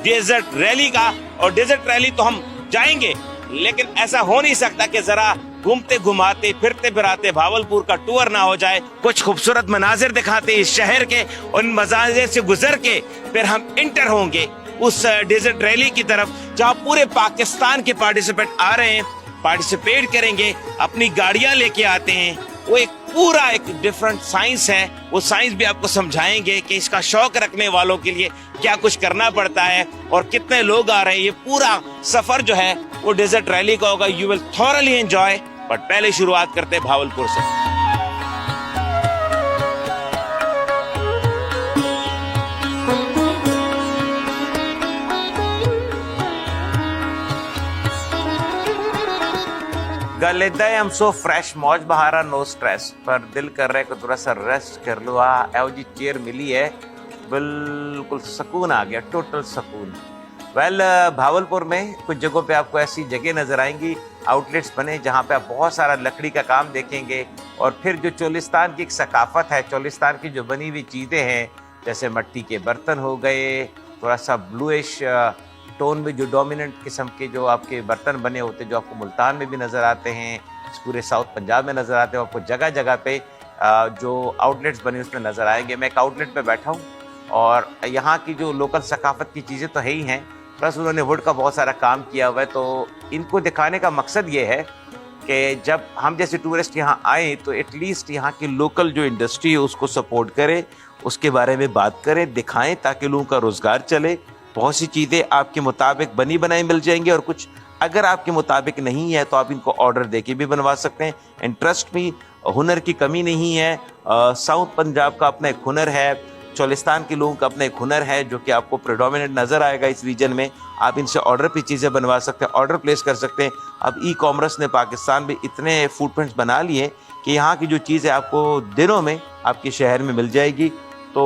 डेजर्ट रैली का। और डेजर्ट रैली तो हम जाएंगे, लेकिन ऐसा हो नहीं सकता कि जरा घूमते घुमाते फिरते फिराते भावलपुर का टूर ना हो जाए। कुछ खूबसूरत मनाजिर दिखाते इस शहर के, उन मनाजिर से गुजर के फिर हम इंटर होंगे उस डेजर्ट रैली की तरफ जहाँ पूरे पाकिस्तान के पार्टिसिपेंट आ रहे हैं, पार्टिसिपेट करेंगे, अपनी गाड़ियां लेके आते हैं। वो एक पूरा एक डिफरेंट साइंस है, वो साइंस भी आपको समझाएंगे कि इसका शौक रखने वालों के लिए क्या कुछ करना पड़ता है और कितने लोग आ रहे हैं। ये पूरा सफर जो है वो डेजर्ट रैली का होगा। You will thoroughly enjoy. But पहले शुरुआत करते हैं भावलपुर से। गलेदा हम सो फ्रेश मौज बहारा नो स्ट्रेस पर दिल कर रहा है कि थोड़ा सा रेस्ट कर लो। एहो जी चेयर मिली है, बिल्कुल सुकून आ गया, टोटल सुकून। वेल भावलपुर में कुछ जगहों पे आपको ऐसी जगह नजर आएंगी, आउटलेट्स बने जहाँ पे आप बहुत सारा लकड़ी का काम देखेंगे। और फिर जो चोलिस्तान की एक सकाफत है, चोलिस्तान की जो बनी हुई चीज़ें हैं, जैसे मिट्टी के बर्तन हो गए, थोड़ा सा ब्लूइश टोन में जो डोमिनेंट किस्म के जो आपके बर्तन बने होते हैं, जो आपको मुल्तान में भी नज़र आते हैं, पूरे साउथ पंजाब में नज़र आते हैं, आपको जगह जगह पे जो आउटलेट्स बने उसमें नज़र आएंगे। मैं एक आउटलेट पे बैठा हूँ और यहाँ की जो लोकल सकाफत की चीज़ें तो है ही हैं, प्लस उन्होंने वुड का बहुत सारा काम किया हुआ है। तो इनको दिखाने का मकसद ये है कि जब हम जैसे टूरिस्ट यहाँ आए तो एटलीस्ट यहाँ की लोकल जो इंडस्ट्री है उसको सपोर्ट करें, उसके बारे में बात करें, दिखाएं, ताकि लोगों का रोज़गार चले। बहुत सी चीज़ें आपके मुताबिक बनी बनाई मिल जाएंगी और कुछ अगर आपके मुताबिक नहीं है तो आप इनको ऑर्डर देके भी बनवा सकते हैं। एंड ट्रस्ट मी, हुनर की कमी नहीं है। साउथ पंजाब का अपना एक हुनर है, चोलिस्तान के लोगों का अपना एक हुनर है जो कि आपको प्रेडोमिनेंट नज़र आएगा इस रीजन में। आप इनसे ऑर्डर पे चीज़ें बनवा सकते हैं, ऑर्डर प्लेस कर सकते हैं। अब ई कॉमर्स ने पाकिस्तान में इतने फुटप्रिंट्स बना लिए कि यहाँ की जो चीज़ है आपको दिनों में आपके शहर में मिल जाएगी। तो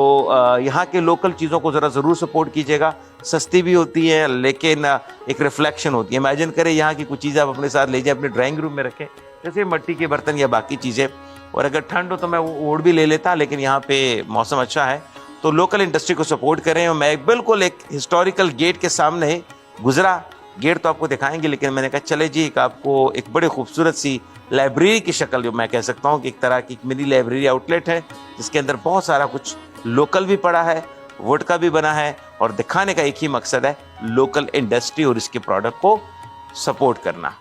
यहाँ के लोकल चीज़ों को ज़रा ज़रूर सपोर्ट कीजिएगा। सस्ती भी होती है लेकिन एक रिफ्लेक्शन होती है। इमेजिन करें यहाँ की कुछ चीज़ें आप अपने साथ ले जाएं, अपने ड्राइंग रूम में रखें, जैसे मिट्टी के बर्तन या बाकी चीज़ें। और अगर ठंड हो तो मैं ओढ़ भी ले लेता, लेकिन यहाँ पे मौसम अच्छा है तो लोकल इंडस्ट्री को सपोर्ट करें। और मैं बिल्कुल एक हिस्टोरिकल गेट के सामने गुजरा, गेट तो आपको दिखाएंगे, लेकिन मैंने कहा चले जी एक आपको एक बड़ी खूबसूरत सी लाइब्रेरी की शक्ल, जो मैं कह सकता हूँ कि एक तरह की मिनी लाइब्रेरी आउटलेट है जिसके अंदर बहुत सारा कुछ लोकल भी पड़ा है, वुड का भी बना है, और दिखाने का एक ही मकसद है, लोकल इंडस्ट्री और इसके प्रोडक्ट को सपोर्ट करना।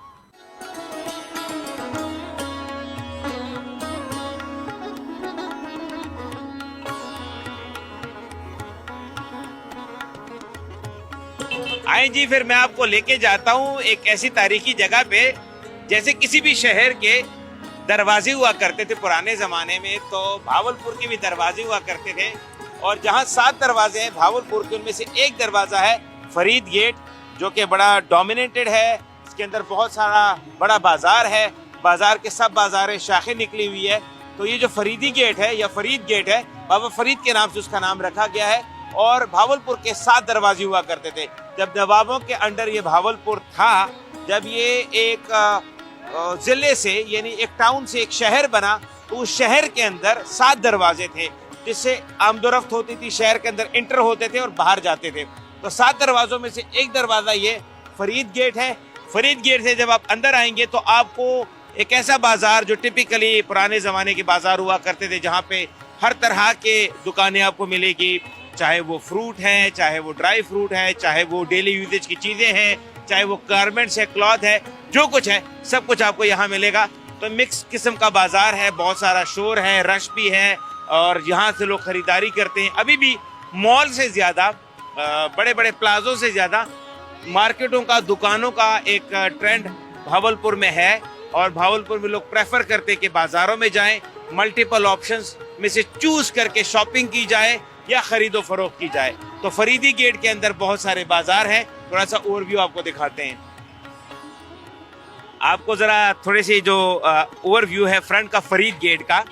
आए जी, फिर मैं आपको लेके जाता हूँ एक ऐसी तारीखी जगह पे, जैसे किसी भी शहर के दरवाजे हुआ करते थे पुराने ज़माने में, तो भावलपुर के भी दरवाजे हुआ करते थे। और जहाँ 7 दरवाजे हैं भावलपुर के, उनमें से एक दरवाज़ा है फरीद गेट, जो कि बड़ा डोमिनेटेड है। इसके अंदर बहुत सारा बड़ा बाज़ार है, बाज़ार के सब बाज़ारें शाखें निकली हुई है। तो ये जो फरीदी गेट है या फरीद गेट है, बाबा फरीद के नाम से उसका नाम रखा गया है। और भावलपुर के 7 दरवाजे हुआ करते थे। जब नवाबों के अंडर ये भावलपुर था, जब ये एक ज़िले से यानी एक टाउन से एक शहर बना, तो उस शहर के अंदर 7 दरवाजे थे जिससे आमदोरफ्त होती थी, शहर के अंदर इंटर होते थे और बाहर जाते थे। तो 7 दरवाजों में से एक दरवाज़ा ये फरीद गेट है। फरीद गेट से जब आप अंदर आएंगे तो आपको एक ऐसा बाज़ार जो टिपिकली पुराने ज़माने के बाज़ार हुआ करते थे, जहाँ पे हर तरह के दुकानें आपको मिलेगी, चाहे वो फ्रूट हैं, चाहे वो ड्राई फ्रूट है, चाहे वो डेली यूजेज की चीज़ें हैं, चाहे वो गारमेंट्स है, क्लॉथ है, जो कुछ है सब कुछ आपको यहाँ मिलेगा। तो मिक्स किस्म का बाज़ार है, बहुत सारा शोर है, रश भी है, और यहाँ से लोग ख़रीदारी करते हैं। अभी भी मॉल से ज़्यादा, बड़े बड़े प्लाजों से ज़्यादा मार्केटों का, दुकानों का एक ट्रेंड भावलपुर में है। और भावलपुर में लोग प्रेफर करते हैं कि बाज़ारों में जाएं, मल्टीपल ऑप्शंस में से चूज़ करके शॉपिंग की जाए या ख़रीदो फरोख्त की जाए। तो फरीदी गेट के अंदर बहुत सारे बाज़ार हैं। थोड़ा सा ओवरव्यू आपको दिखाते हैं। आपको ज़रा थोड़ी सी जो ओवरव्यू है फ्रंट का फरीद गेट का,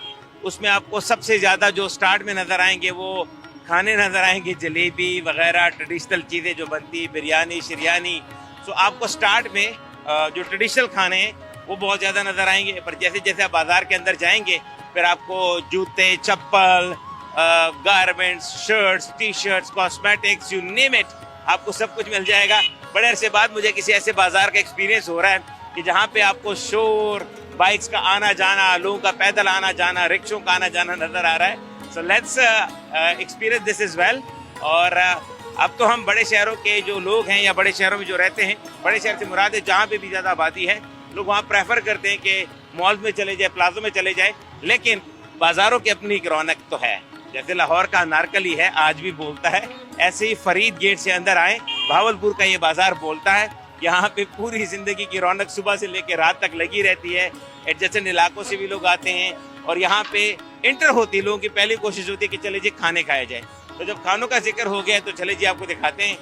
उसमें आपको सबसे ज़्यादा जो स्टार्ट में नज़र आएंगे वो खाने नज़र आएंगे, जलेबी वगैरह ट्रेडिशनल चीज़ें जो बनती, बिरयानी शिरयानी। तो आपको स्टार्ट में जो ट्रेडिशनल खाने हैं वो बहुत ज़्यादा नज़र आएंगे। पर जैसे जैसे आप बाज़ार के अंदर जाएंगे फिर आपको जूते, चप्पल, garments, shirts, T shirts, cosmetics, you name it, आपको सब कुछ मिल जाएगा। बड़े अरसे बाद मुझे किसी ऐसे बाज़ार का एक्सपीरियंस हो रहा है कि जहाँ पे आपको शोर, बाइक्स का आना जाना, लोगों का पैदल आना जाना, रिक्शों का आना जाना नज़र आ रहा है। So let's experience this is well. और अब तो हम बड़े शहरों के जो लोग हैं या बड़े शहरों में जो रहते हैं, बड़े शहर से मुराद है जहाँ पे भी ज़्यादा आबादी है, लोग वहाँ प्रेफर करते हैं कि मॉल में चले जाए, प्लाजो में चले जाए। लेकिन बाज़ारों की अपनी एक रौनक तो है। जैसे लाहौर का अनारकली है, आज भी बोलता है, ऐसे ही फरीद गेट से अंदर आए, भावलपुर का ये बाज़ार बोलता है। यहाँ पे पूरी ज़िंदगी की रौनक सुबह से लेकर रात तक लगी रहती है। एडजेसेंट इलाकों से भी लोग आते हैं और यहाँ पे इंटर होती है। लोगों की पहली कोशिश होती है कि चले जी खाने खाए जाए। तो जब खानों का जिक्र हो गया तो चले जी आपको दिखाते हैं।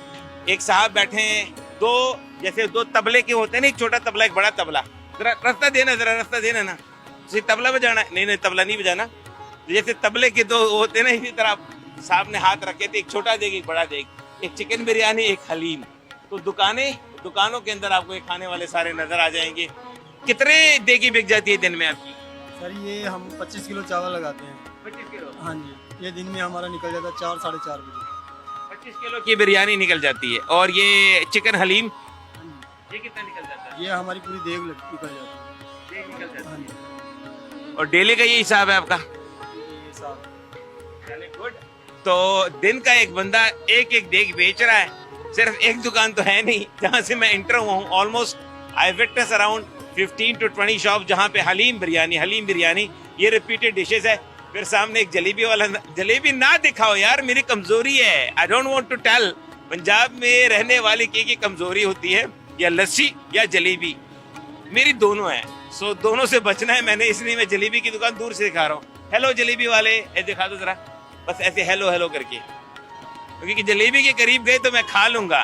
एक साहब बैठे हैं, दो तबले के होते हैं ना, एक छोटा तबला एक बड़ा तबला, जरा रास्ता देना ना। तबला बजाना है? नहीं तबला नहीं बजाना। जैसे तबले के दो होते हैं ना, इसी तरह सामने हाथ रखे थे, एक छोटा देग एक बड़ा देग, एक चिकन बिरयानी एक हलीम। तो दुकानों के अंदर आपको ये खाने वाले सारे नजर आ जाएंगे। कितने देगी बिक जाती है दिन में आपकी? सर ये हम 25 किलो चावल लगाते हैं। 25 किलो? हाँ जी, ये दिन में हमारा निकल जाता है 4 साढ़े 4 बजे। 25 किलो की बिरयानी निकल जाती है। और ये चिकन हलीम ये कितना निकल जाता है? ये हमारी पूरी देग निकल जाती है। देग निकल जाती है। हाँ जी, और डेली का ये हिसाब है आपका? ये साहब गुड। तो दिन का एक बंदा एक देग बेच रहा है। सिर्फ एक दुकान तो है नहीं जहां से मैं इंटर हुआ हूँ। Almost I witness around 15 to 20 shop जहां पे हलीम बिरयानी ये रिपीटेड डिशेस है। फिर सामने एक जलेबी वाला। जलेबी ना दिखाओ यार, मेरी कमजोरी है। I don't want to tell. Punjab में रहने वाले की कमजोरी होती है या लस्सी या जलेबी। मेरी दोनों है। सो दोनों से बचना है मैंने, इसलिए मैं जलेबी की दुकान दूर से दिखा रहा हूँ। हेलो जलेबी वाले, दिखा दो जरा, बस ऐसे हेलो करके, क्योंकि जलेबी के करीब गए तो मैं खा लूंगा।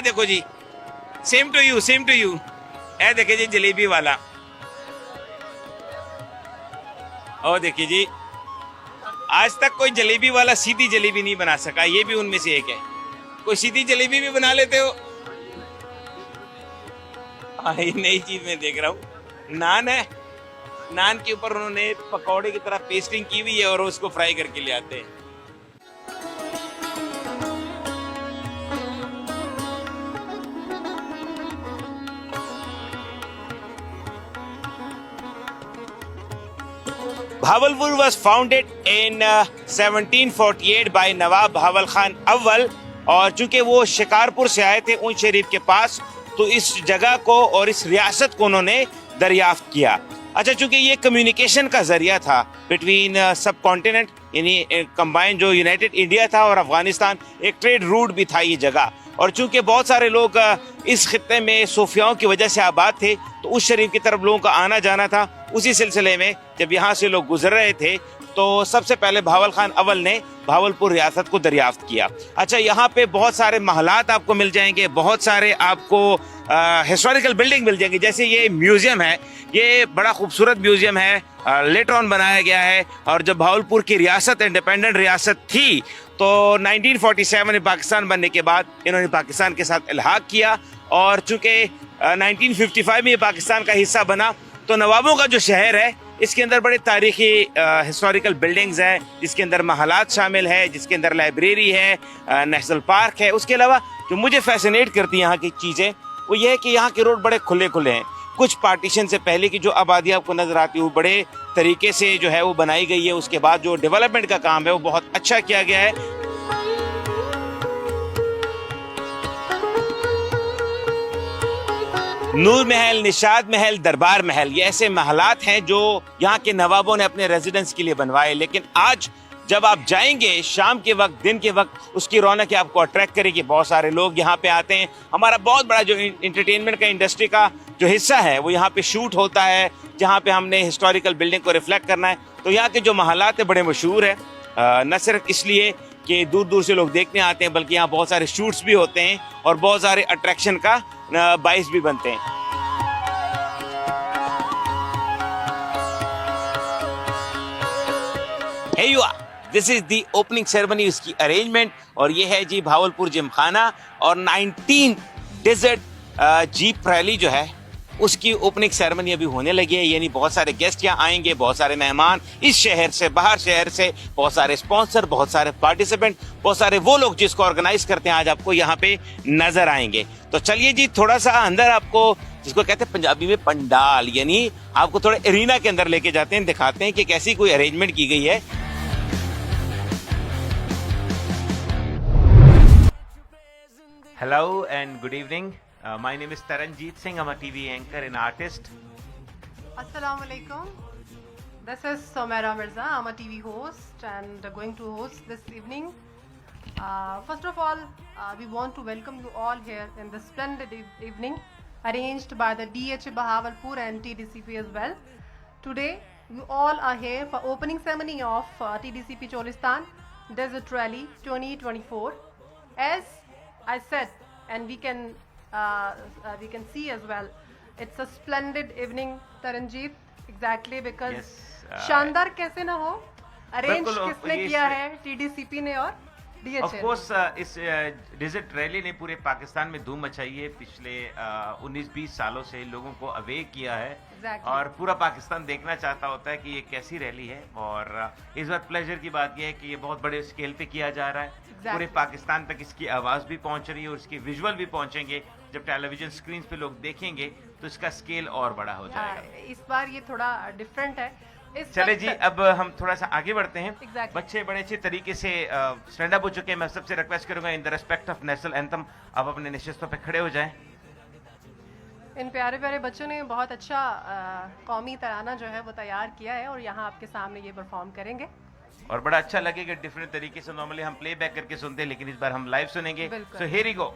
देखो जी, सेम टू यू। ऐ देखिए जी जलेबी वाला। और देखिए जी, आज तक कोई जलेबी वाला सीधी जलेबी नहीं बना सका। ये भी उनमें से एक है। कोई सीधी जलेबी भी बना लेते हो? ये नई चीज मैं देख रहा हूँ। नान है, नान के ऊपर उन्होंने पकौड़े की तरह पेस्टिंग की हुई है और उसको फ्राई करके ले आते हैं। Bahawalpur was founded in 1748 by नवाब भावल खान अव्वल। और चूंकि वो शिकारपुर से आए थे ऊंच शरीफ के पास, तो इस जगह को और इस रियासत को उन्होंने दरियाफ्त किया। अच्छा, चूंकि ये कम्युनिकेशन का जरिया था बिटवीन सब कॉन्टिनेंट, यानी कंबाइन जो यूनाइटेड इंडिया था और अफगानिस्तान, एक ट्रेड रूट भी था ये जगह। और चूंकि बहुत सारे लोग इस खित्ते में सूफियाओं की वजह से आबाद थे, तो उस शरीफ की तरफ लोगों का आना जाना था। उसी सिलसिले में जब यहाँ से लोग गुजर रहे थे, तो सबसे पहले भावल खान अव्वल ने भावलपुर रियासत को दरियाफ्त किया। अच्छा, यहाँ पे बहुत सारे महलात आपको मिल जाएंगे, बहुत सारे आपको हिस्टोरिकल बिल्डिंग मिल जाएंगे। जैसे ये म्यूजियम है, ये बड़ा खूबसूरत म्यूजियम है, लेटर ऑन बनाया गया है। और जब भावलपुर की रियासत इंडिपेंडेंट रियासत थी, तो 1947 में पाकिस्तान बनने के बाद इन्होंने पाकिस्तान के साथ इल्हाक किया। और चूंकि 1955 में ये पाकिस्तान का हिस्सा बना, तो नवाबों का जो शहर है, इसके अंदर बड़े तारीखी हिस्टोरिकल बिल्डिंग्स हैं, जिसके अंदर महलात शामिल है, जिसके अंदर लाइब्रेरी है, नेशनल पार्क है। उसके अलावा जो मुझे फैसिनेट करती है यहाँ की चीज़ें, वो ये है कि यहाँ के रोड बड़े खुले हैं। कुछ पार्टीशन से पहले की जो आबादी आपको नजर आती है, वो बड़े तरीके से जो है वो बनाई गई है। उसके बाद जो डेवलपमेंट का काम है वो बहुत अच्छा किया गया है। नूर महल, निशाद महल, दरबार महल, ये ऐसे महलात हैं जो यहाँ के नवाबों ने अपने रेजिडेंस के लिए बनवाए। लेकिन आज जब आप जाएंगे शाम के वक्त, दिन के वक्त, उसकी रौनक आपको अट्रैक्ट करेगी। बहुत सारे लोग यहाँ पे आते हैं। हमारा बहुत बड़ा जो इंटरटेनमेंट का इंडस्ट्री का जो हिस्सा है, वो यहाँ पे शूट होता है, जहाँ पे हमने हिस्टोरिकल बिल्डिंग को रिफ्लेक्ट करना है। तो यहाँ के जो महलात है बड़े मशहूर है, न सिर्फ इसलिए कि दूर दूर से लोग देखने आते हैं, बल्कि यहाँ बहुत सारे शूट्स भी होते हैं और बहुत सारे अट्रैक्शन का बाइस भी बनते हैं। Hey you are. This is the opening ceremony, इसकी अरेंजमेंट। और ये है जी भावलपुर जिमखाना। और 19 डेजर्ट जीप रैली जो है, उसकी ओपनिंग सेरेमनी अभी होने लगी है। यानी बहुत सारे गेस्ट यहाँ आएंगे, बहुत सारे मेहमान इस शहर से, बाहर शहर से, बहुत सारे स्पॉन्सर, बहुत सारे पार्टिसिपेंट, बहुत सारे वो लोग जिसको ऑर्गेनाइज करते हैं, आज आपको यहाँ पे नजर आएंगे। तो चलिए जी, थोड़ा सा अंदर आपको, जिसको कहते हैं पंजाबी में पंडाल, यानी आपको थोड़ा एरिना के अंदर लेके जाते हैं, दिखाते हैं कि कैसी कोई अरेंजमेंट की गई है। Hello and good evening. My name is Taranjeet Singh. I'm a TV anchor and artist. Assalamu alaikum. This is Somaira Mirza. I'm a TV host and going to host this evening. First of all, we want to welcome you all here in this splendid evening arranged by the DHA Bahawalpur and TDCP as well. Today, you all are here for opening ceremony of TDCP Cholistan Desert Rally 2024. As I said, and we can see as well It's a splendid evening, Taranjeet. Exactly, because Yes, शानदार कैसे ना हो, arrange बिल्कुल, किसने ये किया है? TDCP ने और ऑफ DHL। कोर्स इस डिजिट रैली ने पूरे पाकिस्तान में धूम मचाई है। पिछले 19-20 सालों से लोगों को अवेक किया है Exactly. और पूरा पाकिस्तान देखना चाहता होता है कि ये कैसी रैली है। और इस बार प्लेजर की बात यह है कि ये बहुत बड़े स्केल पे किया जा रहा है। Exactly. पूरे पाकिस्तान तक इसकी आवाज़ भी पहुंच रही है और इसके विजुअल भी पहुंचेंगे। जब टेलीविजन स्क्रीन पे लोग देखेंगे तो इसका स्केल और बड़ा हो जाएगा। इस बार ये थोड़ा डिफरेंट है। इस चले वक्त- जी, अब हम थोड़ा सा आगे बढ़ते हैं। Exactly. बच्चे बड़े अच्छे तरीके से स्टैंड अप हो चुके हैं। मैं सबसे रिक्वेस्ट करूंगा in the respect of national anthem आप अपने नशिस्तों पे खड़े हो जाएं। इन प्यारे प्यारे बच्चों ने बहुत अच्छा कौमी तराना जो है वो तैयार किया है और यहाँ आपके सामने ये परफॉर्म करेंगे। और बड़ा अच्छा लगेगा। डिफरेंट तरीके से नॉर्मली हम प्ले बैक करके सुनते हैं, लेकिन इस बार हम लाइव सुनेंगे। बिल्कुल। So here we go.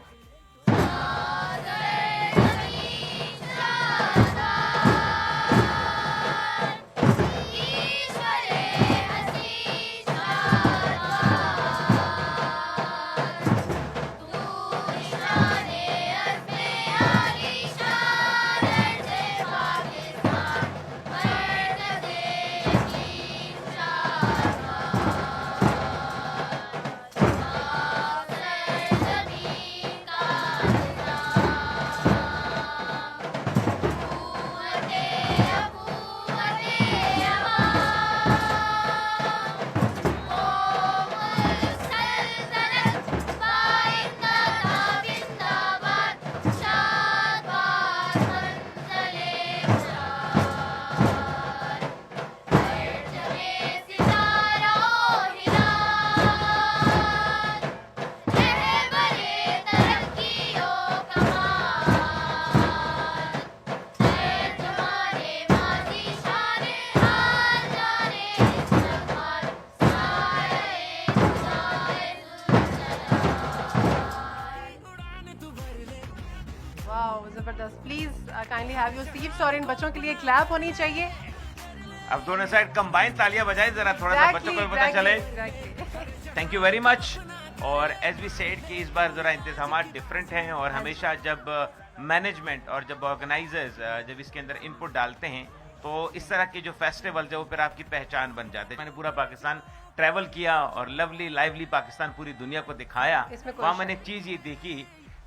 Wow, जबरदस्त। Please kindly have your seats और इन बच्चों के लिए क्लैप होनी चाहिए। अब दोनों साइड कंबाइन तालियां बजाएं जरा, थोड़ा सा बच्चों को भी पता चले। Thank you very much. और एज वी सेड कि इस बार जरा इंतजाम डिफरेंट हैं और हमेशा जब मैनेजमेंट और जब ऑर्गेनाइजर्स जब इसके अंदर इनपुट डालते हैं तो इस तरह के जो फेस्टिवल जो फिर आपकी पहचान बन जाते हैं। मैंने पूरा पाकिस्तान ट्रैवल किया और लवली लाइवली पाकिस्तान पूरी दुनिया को दिखाया। इसमें कोई वहाँ शक मैंने एक चीज ये देखी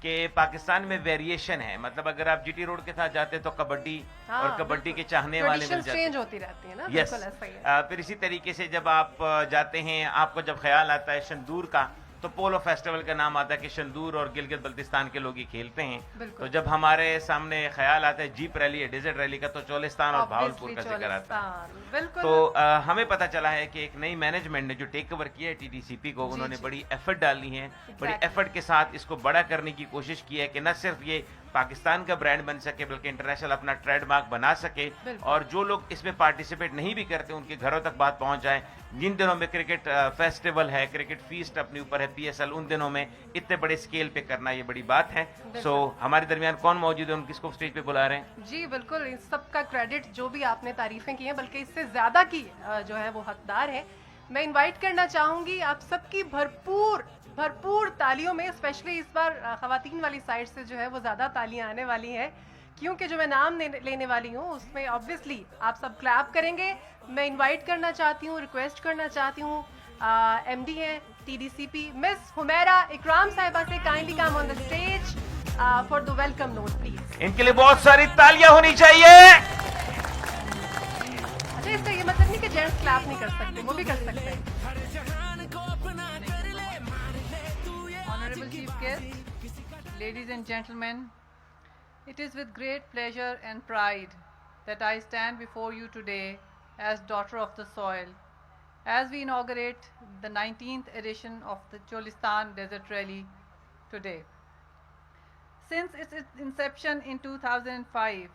कि पाकिस्तान में वेरिएशन है। मतलब अगर आप जीटी रोड के साथ जाते हैं तो कबड्डी हाँ, और कबड्डी के चाहने वाले मिल जाते हैं। चेंज होती रहती है ना। यस। बिल्कुल ऐसा ही है। फिर इसी तरीके से जब आप जाते हैं, आपको जब ख्याल आता है शंदूर का, तो पोलो फेस्टिवल का नाम आता है कि शंदूर और गिलगित बल्तिस्तान के लोग ही खेलते हैं। बिल्कुल। तो जब हमारे सामने ख्याल आता है जीप रैली या डेजर्ट रैली का, तो चोलिस्तान और भावलपुर का जिक्र आता है। बिल्कुल। तो हमें पता चला है कि एक नई मैनेजमेंट ने जो टेक ओवर किया है टीडीसीपी को, उन्होंने बड़ी एफर्ट डाली है, बड़ी एफर्ट के साथ इसको बड़ा करने की कोशिश की है कि न सिर्फ ये पाकिस्तान का ब्रांड बन सके बल्कि इंटरनेशनल अपना ट्रेडमार्क बना सके। और जो लोग इसमें पार्टिसिपेट नहीं भी करते उनके घरों तक बात पहुंच जाए। जिन दिनों में क्रिकेट फेस्टिवल है, क्रिकेट फीस्ट अपने ऊपर है, पीएसएल, उन दिनों में इतने बड़े स्केल पे करना ये बड़ी बात है। सो हमारे दरमियान कौन मौजूद है, उन किसको स्टेज पे बुला रहे हैं? जी बिल्कुल, इन सब का क्रेडिट जो भी आपने तारीफें की हैं बल्कि इससे ज्यादा की जो है वो हकदार है। मैं इनवाइट करना चाहूंगी आप सबकी भरपूर तालियों में। स्पेशली इस बार खवातीन वाली साइड से जो है वो ज्यादा तालियां आने वाली हैं क्योंकि जो मैं नाम लेने वाली हूँ उसमें ऑब्वियसली आप सब क्लैप करेंगे। मैं इनवाइट करना चाहती हूँ, रिक्वेस्ट करना चाहती हूँ एमडी हैं टीडीसीपी मिस हुमैरा इकराम साहिबा से kindly come on the stage for the welcome note please. इनके लिए बहुत सारी तालियां होनी चाहिए। अच्छा, इसका ये मतलब नहीं कि जेंट्स क्लैप नहीं कर सकते, वो भी कर सकते हैं। Honorable Chief Guest, ladies and gentlemen, it is with great pleasure and pride that I stand before you today as daughter of the soil, as we inaugurate the 19th edition of the Cholistan Desert Rally today. Since its inception in 2005,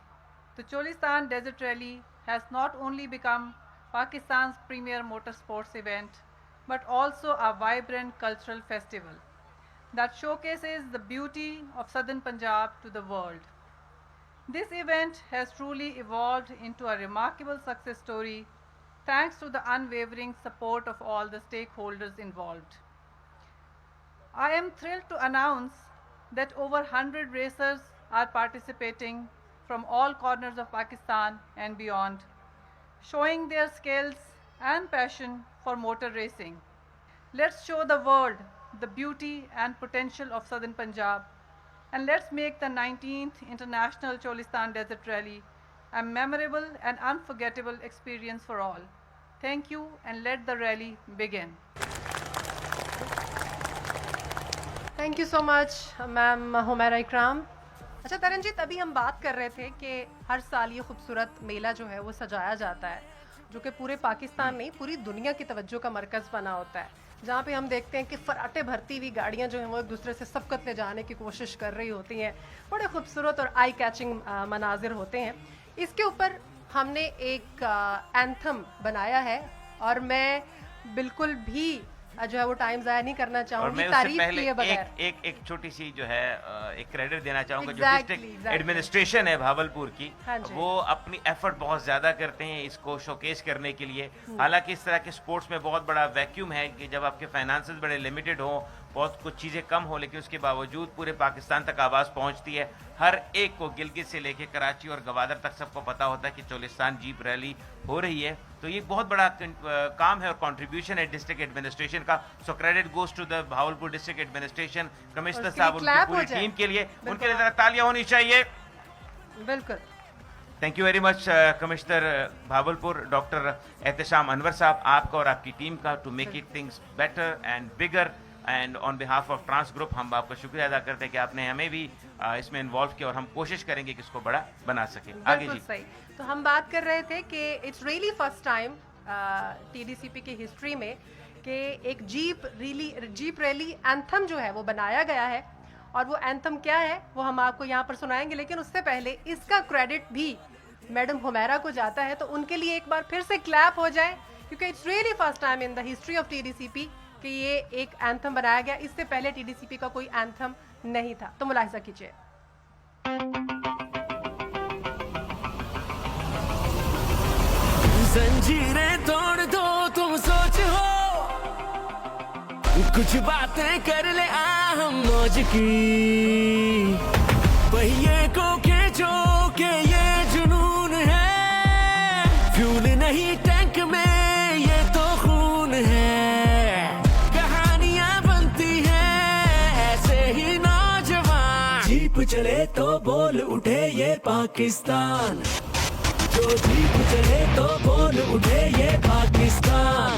the Cholistan Desert Rally has not only become Pakistan's premier motorsports event, but also a vibrant cultural festival that showcases the beauty of southern Punjab to the world. This event has truly evolved into a remarkable success story thanks to the unwavering support of all the stakeholders involved. I am thrilled to announce that over 100 racers are participating from all corners of Pakistan and beyond, showing their skills and passion for motor racing. Let's show the world the beauty and potential of Southern Punjab, and let's make the 19th International Cholistan Desert Rally a memorable and unforgettable experience for all. Thank you, and let the rally begin. Thank you so much ma'am Humaira इकराम। अच्छा तरनजीत, अभी हम बात कर रहे थे कि हर साल ये खूबसूरत मेला जो है वो सजाया जाता है, जो कि पूरे पाकिस्तान नहीं पूरी दुनिया की तवज्जो का मरकज़ बना होता है, जहाँ पे हम देखते हैं कि फराटे भरती हुई गाड़ियाँ जो हैं वो एक दूसरे से सबकत ले जाने की कोशिश कर रही होती हैं। बड़े खूबसूरत और आई कैचिंग मनाजिर होते हैं। इसके ऊपर हमने एक एंथम बनाया है और मैं बिल्कुल भी जो है वो टाइम ज़ाया नहीं करना और चाहूँगी मैं उससे तारीफ पहले किए बगैर। एक छोटी सी जो है एक क्रेडिट देना चाहूंगा जो Exactly, डिस्ट्रिक्ट exactly. एडमिनिस्ट्रेशन है भावलपुर की, हाँ जी। वो अपनी एफर्ट बहुत ज्यादा करते हैं इसको शोकेस करने के लिए। हालांकि इस तरह के स्पोर्ट्स में बहुत बड़ा वैक्यूम है कि जब आपके फाइनेंसेस बड़े लिमिटेड हो, बहुत कुछ चीज़ें कम हो, लेकिन उसके बावजूद पूरे पाकिस्तान तक आवाज़ पहुंचती है। हर एक को गिलगित से लेके कराची और गवादर तक सबको पता होता है कि चोलिस्तान जीप रैली हो रही है। तो ये बहुत बड़ा काम है और कंट्रीब्यूशन है डिस्ट्रिक्ट एडमिनिस्ट्रेशन का। So credit goes to the Bahawalpur district administration, commissioner उसके साहब, लिए उनकी clap हो पूरी जाए। टीम के लिए, बिल्कुल। उनके लिए ज़रा तालियां होनी चाहिए। बिल्कुल। Thank you very much commissioner Bahawalpur doctor Ehtisham Anwar साहब, आपका और आपकी टीम का, to make it things better and bigger. And on behalf of Trans Group हम आपका शुक्रिया अदा करते हैं कि आपने हमें भी इसमें इन्वॉल्व किया और हम कोशिश करेंगे कि इसको बड़ा बना सके। आगे बिल्कुल जी। सही। तो हम बात कर रहे थे कि it's really first time TDCP की हिस्ट्री में कि एक जीप रैली एंथम जो है वो बनाया गया है, और वो एंथम क्या है वो हम आपको यहाँ पर सुनाएंगे। लेकिन उससे पहले इसका क्रेडिट भी मैडम हुमैरा को जाता है, तो उनके लिए एक बार फिर से क्लैप हो जाए, क्योंकि it's really first time in the history of TDCP कि ये एक एंथम बनाया गया। इससे पहले टीडीसीपी का कोई एंथम नहीं था। तो मुलाहिजा कीजिए। जंजीरें तोड़ दो तुम सोचो, कुछ बातें कर ले हम मौज की, पहिए को खींचो के ये जुनून है, फ्यूल नहीं टैंक में ये तो खून है, कहानियां बनती हैं ऐसे ही नौजवान, जीप चले तो बोल उठे ये पाकिस्तान, जो जीप चले तो बोल उठे ये पाकिस्तान,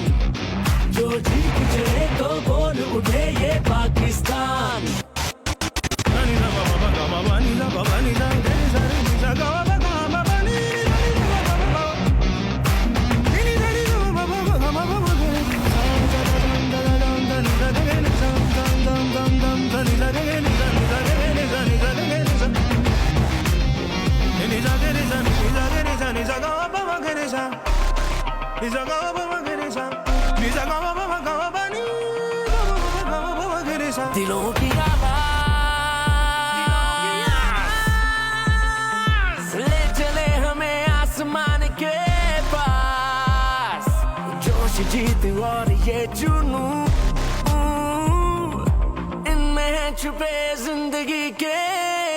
जो जीप चले तो बोल उठे ये पाकिस्तान। दिलों की आवाज़ ले चले हमें आसमान के पास, जोश जीत और ये जुनून, इनमें है छुपे जिंदगी के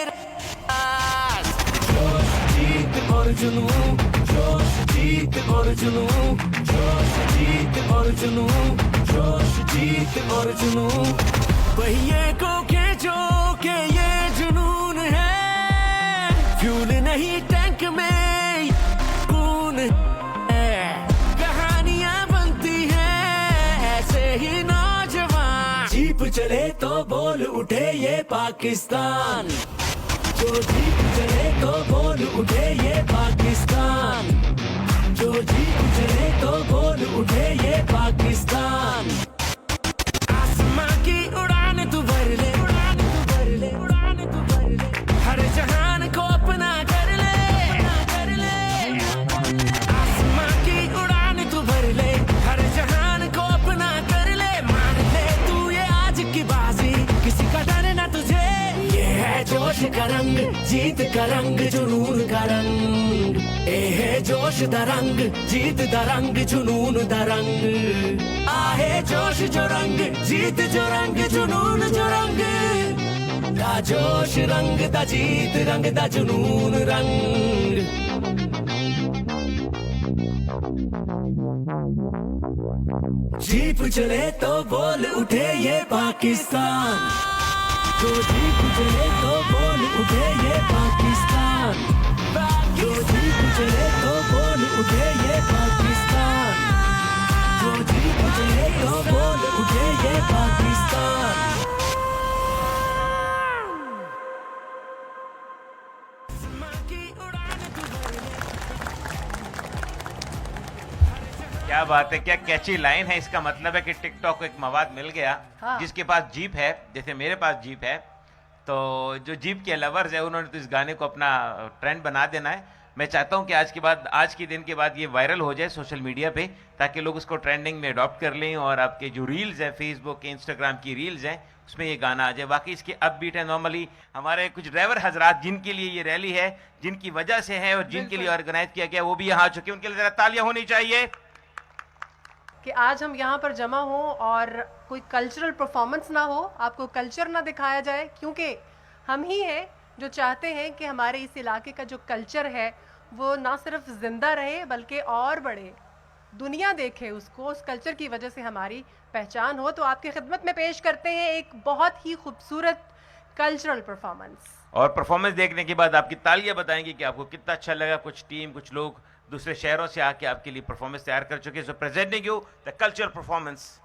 राज, जोश जीत और जुनून, जोश जीत और जुनून, जोश जीत और जुनून, जोश जीत और जुनून, पहिए को खींचो के ये जुनून है, फ्यूल नहीं टैंक में खून है, कहानियां बनती हैं ऐसे ही नौजवान, जीप चले तो बोल उठे ये पाकिस्तान, जो जीप चले तो बोल उठे ये पाकिस्तान, जो जीप चले तो बोल उठे ये पाकिस्तान। आसमां की उड़ान तू भर ले, उड़ान तू भर ले, उड़ान तू भर ले, हर जहान को अपना कर ले, कर ले। आसमां की उड़ान तू भर ले, हर जहान को अपना कर ले, मान ले तू ये आज की बाजी, किसी का डर ना तुझे, ये है जोश का रंग, जीत का रंग, जुनून का रंग, ये है जोश दा रंग, जीत दा रंग, जुनून दा रंग, आहे जोश जो रंग, जीत जो रंग, जुनून जो रंग, जोश रंग दा जीत रंग दा जुनून रंग जीप चले तो बोल उठे ये पाकिस्तान जो जीप चले तो बोल उठे ये पाकिस्तान जो जीप चले तो बोल उठे ये पाकिस्तान जो जीप चले तो बोल उठे ये पाकिस्तान क्या बात है, क्या कैची लाइन है। इसका मतलब है कि टिकटॉक को एक मवाद मिल गया। हाँ। जिसके पास जीप है, जैसे मेरे पास जीप है, तो जो जीप के लवर्स है उन्होंने तो इस गाने को अपना ट्रेंड बना देना है। मैं चाहता हूं कि आज के दिन के बाद ये वायरल हो जाए सोशल मीडिया पे, ताकि लोग उसको ट्रेंडिंग में अडॉप्ट कर लें और आपके जो रील्स हैं, फेसबुक के, इंस्टाग्राम की रील्स हैं, उसमें ये गाना आ जाए। बाकी इसकी अपबीट है। नॉर्मली हमारे कुछ ड्राइवर हजरात जिनके लिए ये रैली है, जिनकी वजह से है और जिनके लिए ऑर्गेनाइज किया गया, वो भी यहाँ आ चुके हैं। उनके लिए जरा तालियां होनी चाहिए कि आज हम यहाँ पर जमा हों और कोई कल्चरल परफॉर्मेंस ना हो, आपको कल्चर ना दिखाया जाए, क्योंकि हम ही हैं जो चाहते हैं कि हमारे इस इलाके का जो कल्चर है वो ना सिर्फ ज़िंदा रहे बल्कि और बढ़े, दुनिया देखे उसको, उस कल्चर की वजह से हमारी पहचान हो। तो आपकी खिदमत में पेश करते हैं एक बहुत ही खूबसूरत कल्चरल परफॉर्मेंस। और परफॉर्मेंस देखने के बाद आपकी तालियां बताएंगे कि आपको कितना अच्छा लगा। कुछ टीम, कुछ लोग दूसरे शहरों से आके आपके लिए परफॉर्मेंस तैयार कर चुके हैं। So presenting you the cultural performance.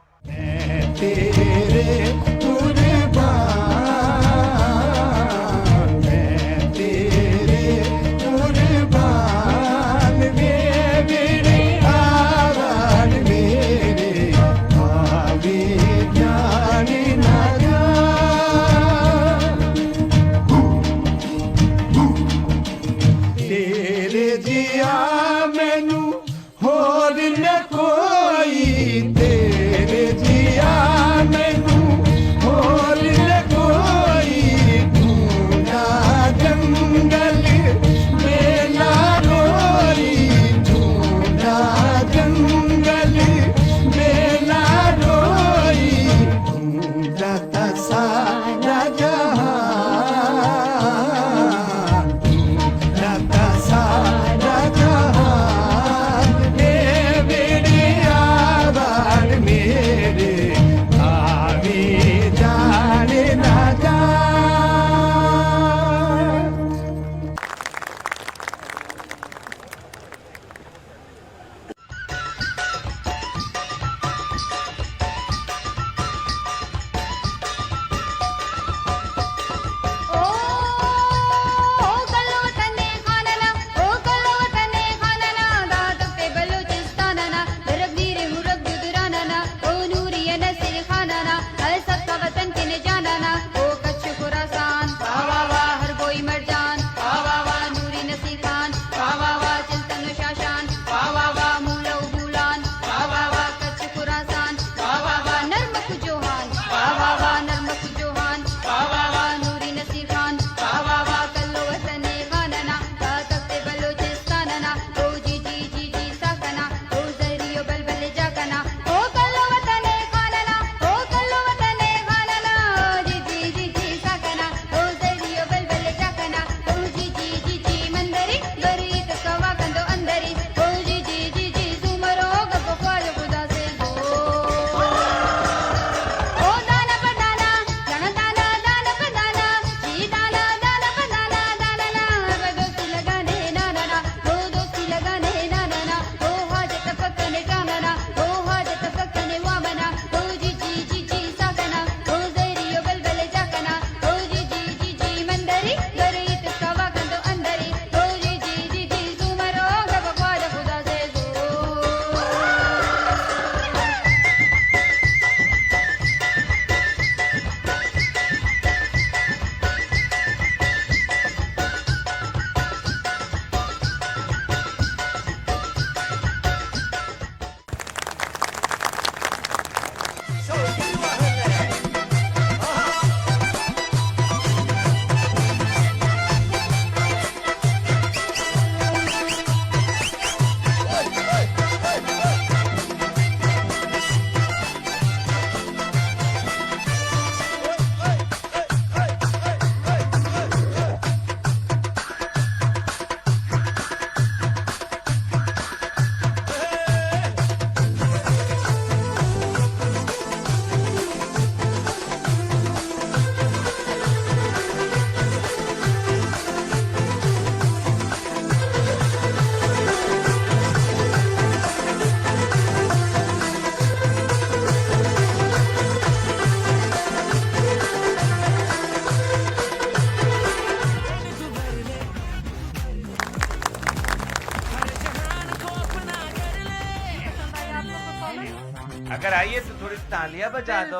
तालियां बजा दो।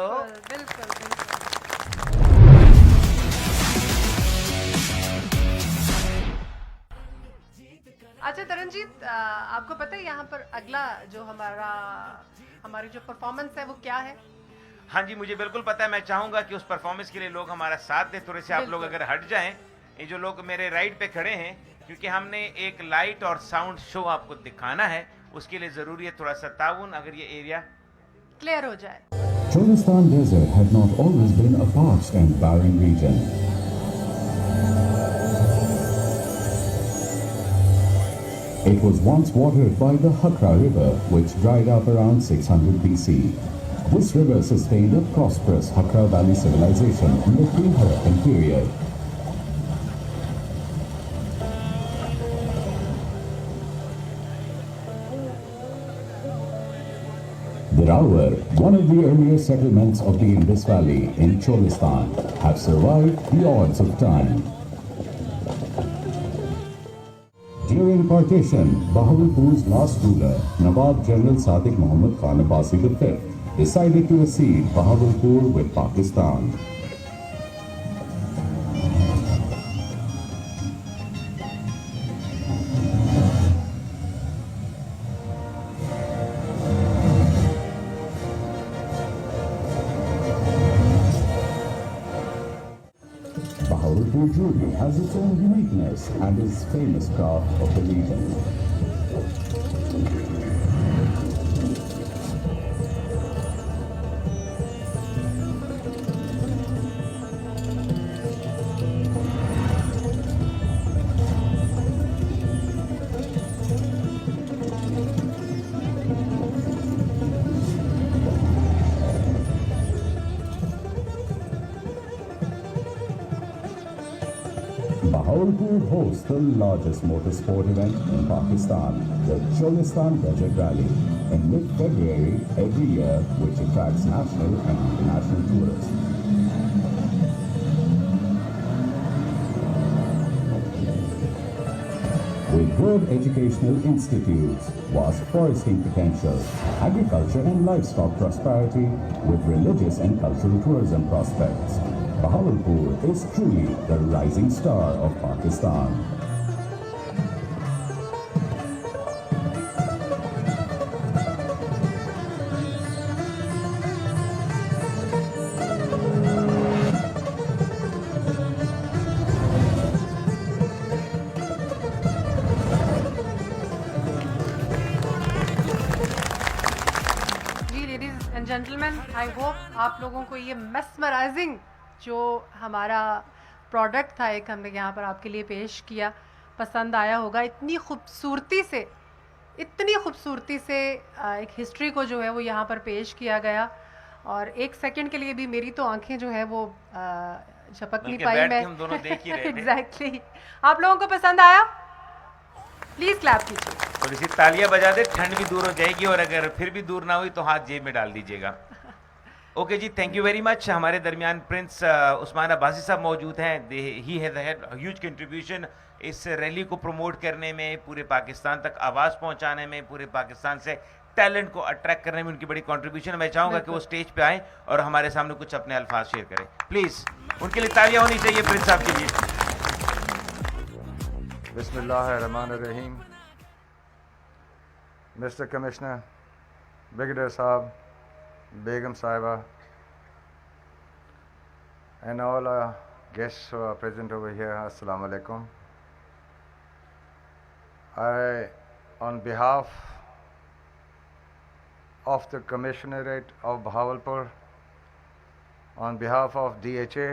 बिल्कुल बिल्कुल। अच्छा तरनजीत, आपको पता है यहाँ पर अगला जो हमारी जो परफॉर्मेंस है वो क्या है? हाँ जी, मुझे बिल्कुल पता है। मैं चाहूंगा कि उस परफॉर्मेंस के लिए लोग हमारा साथ दें। थोड़े से आप लोग बिल्कुल। अगर हट जाएं, ये जो लोग मेरे राइट पे खड़े हैं, क्योंकि हमने एक लाइट और साउंड शो आपको दिखाना है, उसके लिए जरूरी है थोड़ा सा ताउन। अगर ये एरिया क्लियर हो जाए। Cholistan Desert had not always been a parched and barren region. It was once watered by the Hakra River, which dried up around 600 BC. This river sustained a prosperous Hakra Valley civilization in the pre-Harappan period. Dhirawar, one of the earlier settlements of the Indus Valley in Cholistan, have survived the odds of time. During partition, Bahawalpur's last ruler, Nawab General Sadiq Muhammad Khan Abbasi V, decided to accede Bahawalpur with Pakistan. Bahawalpur jewelry has its own uniqueness and is famous craft of the region. Bahawalpur hosts the largest motorsport event in Pakistan, the Cholistan Desert Rally, in mid-February every year, which attracts national and international tourists. With good educational institutes, vast foresting potential, agriculture and livestock prosperity, with religious and cultural tourism prospects, Bahawalpur is truly the rising star of Pakistan. जी ladies and gentleman, I hope आप लोगों को ये mesmerising जो हमारा product था एक हमने यहाँ पर आपके लिए पेश किया पसंद आया होगा। इतनी खूबसूरती से एक हिस्ट्री को जो है वो यहाँ पर पेश किया गया, और एक सेकंड के लिए भी मेरी तो आंखें जो है वो झपक नहीं पाई। मैं हम दोनों देख ही रहे थे। एग्जैक्टली आप लोगों को पसंद आया? प्लीज क्लैप कीजिए, थोड़ी सी तालियां बजा दे, ठंड भी दूर हो जाएगी, और अगर फिर भी दूर ना हुई तो हाथ जेब में डाल दीजिएगा। ओके जी, थैंक यू वेरी मच। हमारे दरमियान प्रिंस उस्मान अब्बासी साहब मौजूद हैं। He has had huge contribution इस रैली को प्रमोट करने में, पूरे पाकिस्तान तक आवाज़ पहुंचाने में, पूरे पाकिस्तान से टैलेंट को अट्रैक्ट करने में उनकी बड़ी कंट्रीब्यूशन। मैं चाहूँगा कि वो स्टेज पे आएँ और हमारे सामने कुछ अपने अल्फाज शेयर करें। प्लीज़ उनके लिए तालियां होनी चाहिए प्रिंस साहब के लिए। बिस्मिल्लाहिर्रहमानिर्रहीम। मिस्टर कमिश्नर, ब्रिगेडियर साहब, Begum Saiba, and all guests who are present over here, Assalamu alaikum. On behalf of the Commissionerate of Bahawalpur, on behalf of DHA,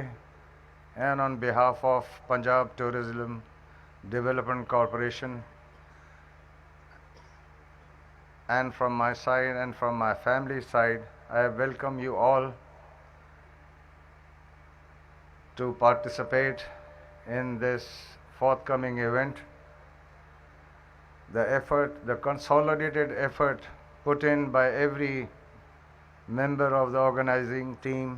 and on behalf of Punjab Tourism Development Corporation, and from my side and from my family's side, I welcome you all to participate in this forthcoming event. The consolidated effort put in by every member of the organizing team,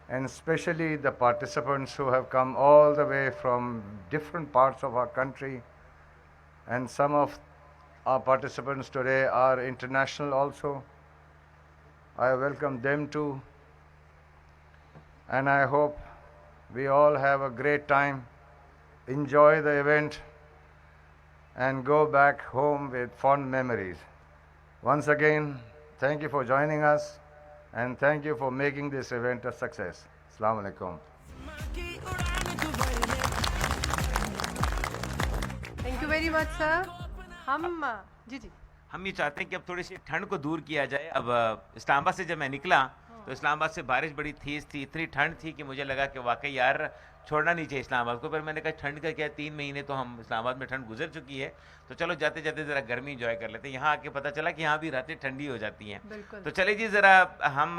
and especially the participants who have come all the way from different parts of our country, and some of our participants today are international also. I welcome them too. And I hope we all have a great time, enjoy the event, and go back home with fond memories. Once again, thank you for joining us, and thank you for making this event a success. Assalamu alaikum. Thank you very much sir. हम जी हम ये चाहते हैं कि अब थोड़ी सी ठंड को दूर किया जाए. अब इस्लामाबाद से जब मैं निकला तो इस्लामाबाद से बारिश बड़ी तेज थी, इतनी ठंड थी कि मुझे लगा कि वाकई यार छोड़ना नहीं चाहिए इस्लामाबाद को. पर मैंने कहा ठंड का क्या, 3 महीने तो हम इस्लामाबाद में ठंड गुजर चुकी है, तो चलो जाते जाते ज़रा गर्मी इंजॉय कर लेते हैं. यहाँ आके पता चला कि यहाँ भी रातें ठंडी हो जाती हैं. तो चलिए जी ज़रा हम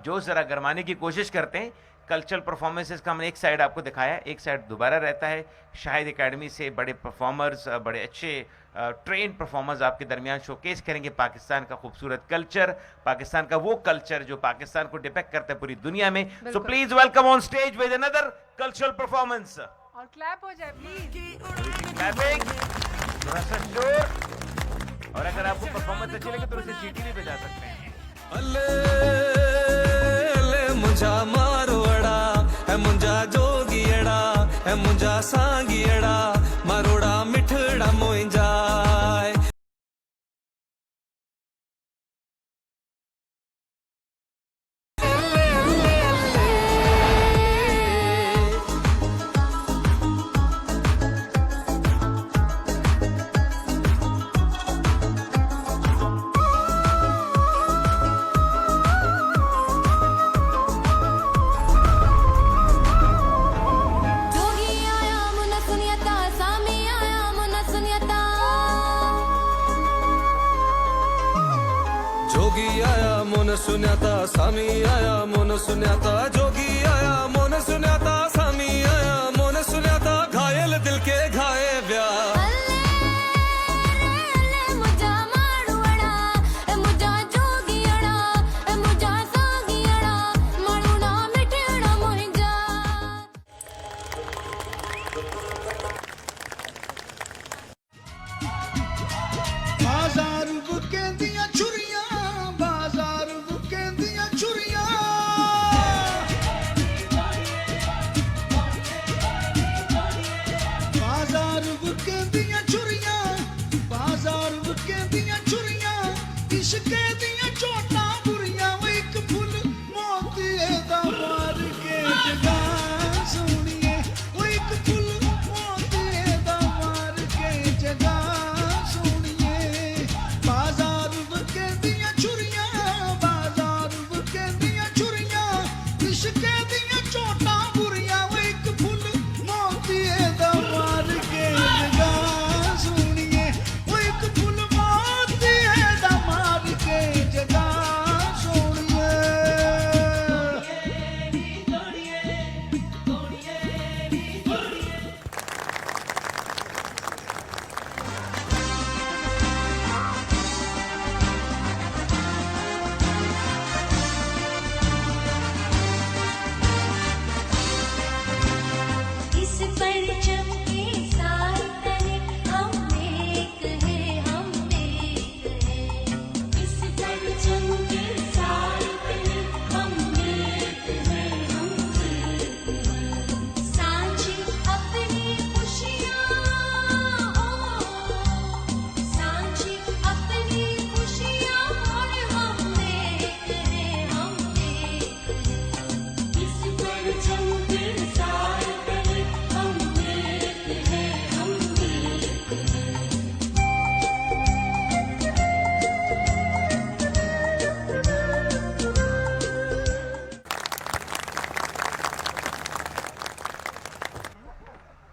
जोश ज़रा गरमाने की कोशिश करते हैं. कल्चरल परफॉर्मेंसेस का हमने एक साइड आपको दिखाया, एक साइड दोबारा रहता है. शाहिद एकेडमी से बड़े परफॉर्मर्स, बड़े अच्छे ट्रेन परफॉर्मर्स आपके दरमियान शोकेस करेंगे पाकिस्तान का खूबसूरत कल्चर, पाकिस्तान का वो कल्चर जो पाकिस्तान को डिपेक्ट करता है पूरी दुनिया में. So please welcome on stage with another cultural performance. और क्लैप हो जाए प्लीज. क्लैपिंग, थोड़ा सा शोर. और अगर आपको परफॉर्मेंस अच्छी लगे तो उसे सीटी भी बजा सकते हैं. मुझा मारोड़ा है, मुझा जोगियड़ा है, मुझा सांगियड़ा मारोड़ा मिठड़ा मोइंजा. जोगी आया मोन सुन्याता, सामी आया मोन सुन्याता, जोगी आया मोन सुन्याता, सामी आया मोन सुन्याता, घायल दिल के घाये व्या.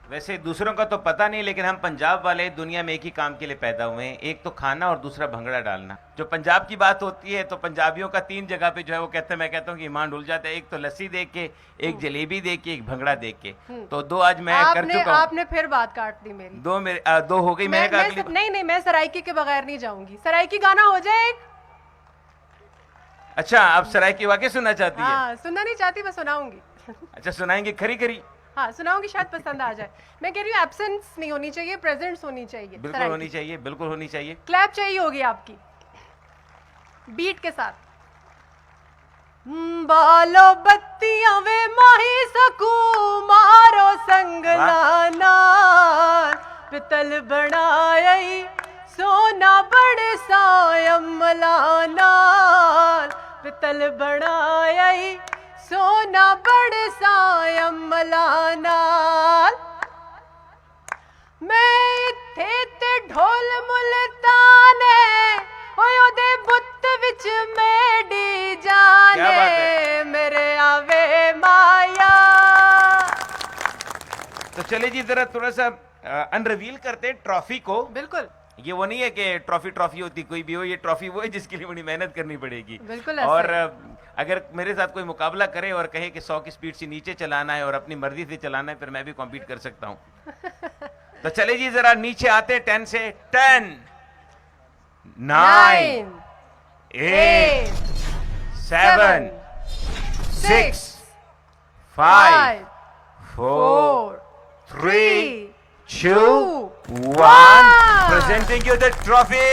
वैसे दूसरों का तो पता नहीं, लेकिन हम पंजाब वाले दुनिया में एक ही काम के लिए पैदा हुए हैं, एक तो खाना और दूसरा भंगड़ा डालना. जो पंजाब की बात होती है तो पंजाबियों का 3 जगह पे जो है वो कहते हैं, मैं कहता हूँ कि ईमान डुल जाता है. एक तो लस्सी देख के, एक जलेबी देख के, एक भंगड़ा देख के. तो 2 आज मैं कर चुका हूँ. आपने फिर बात काट दी मेरी. 2 हो गई. नहीं, मैं सराइकी के बगैर नहीं जाऊंगी. सराइकी गाना हो जाए एक. अच्छा, आप सराइकी वाकई सुनना चाहती है? हाँ, सुनना नहीं चाहती, मैं सुनाऊंगी. अच्छा, सुनाएंगे खरी खरी. हाँ, सुनाऊंगी, शायद पसंद आ जाए. मैं कह रही हूँ एब्सेंस नहीं होनी चाहिए, प्रेजेंस होनी चाहिए. बिल्कुल होनी चाहिए, बिल्कुल होनी चाहिए. क्लैप चाहिए होगी आपकी बीट के साथ. बालो बत्तियां वे माही सकू मारो संग लाना पितल बनाई सोना बड़े सायमलाना पितल बनाई सोना बड़े सायमलाना मैं इत्थे ते ढोल मुल्ताने ओए ओदे बुत्त विच मेडी जाने मेरे आवे माया। तो चलिए जी जरा थोड़ा सा अनरिवील करते हैं ट्रॉफी को। बिल्कुल, ये वो नहीं है कि ट्रॉफी होती कोई भी हो, ये ट्रॉफी वो है जिसके लिए बड़ी मेहनत करनी पड़ेगी। बिल्कुल और अगर मेरे साथ कोई मुकाबला करे और कहे कि 100 की स्पीड से नीचे चलाना है और अपनी मर्जी से चलाना है, फिर मैं भी कॉम्पीट कर सकता हूँ। तो चले जी जरा नीचे आते 10 से 10 9 8 7 6 5 4 3 2 1 presenting you the trophy।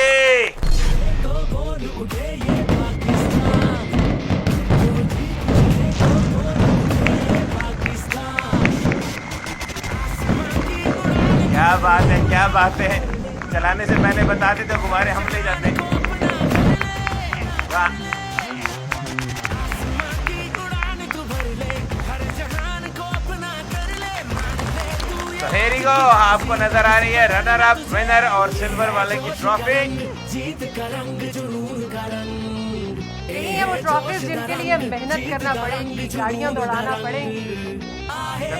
क्या बात है, क्या बात है। चलाने से पहले बताते तो गुब्बारे हम ले जाते। वाह। तो here you go, आपको नजर आ रही है रनर अप, विनर और सिल्वर वाले की ट्रॉफी। ये वो ट्रॉफीज जिनके लिए मेहनत करना पड़ेगी, गाड़ियां दौड़ाना पड़ेगी।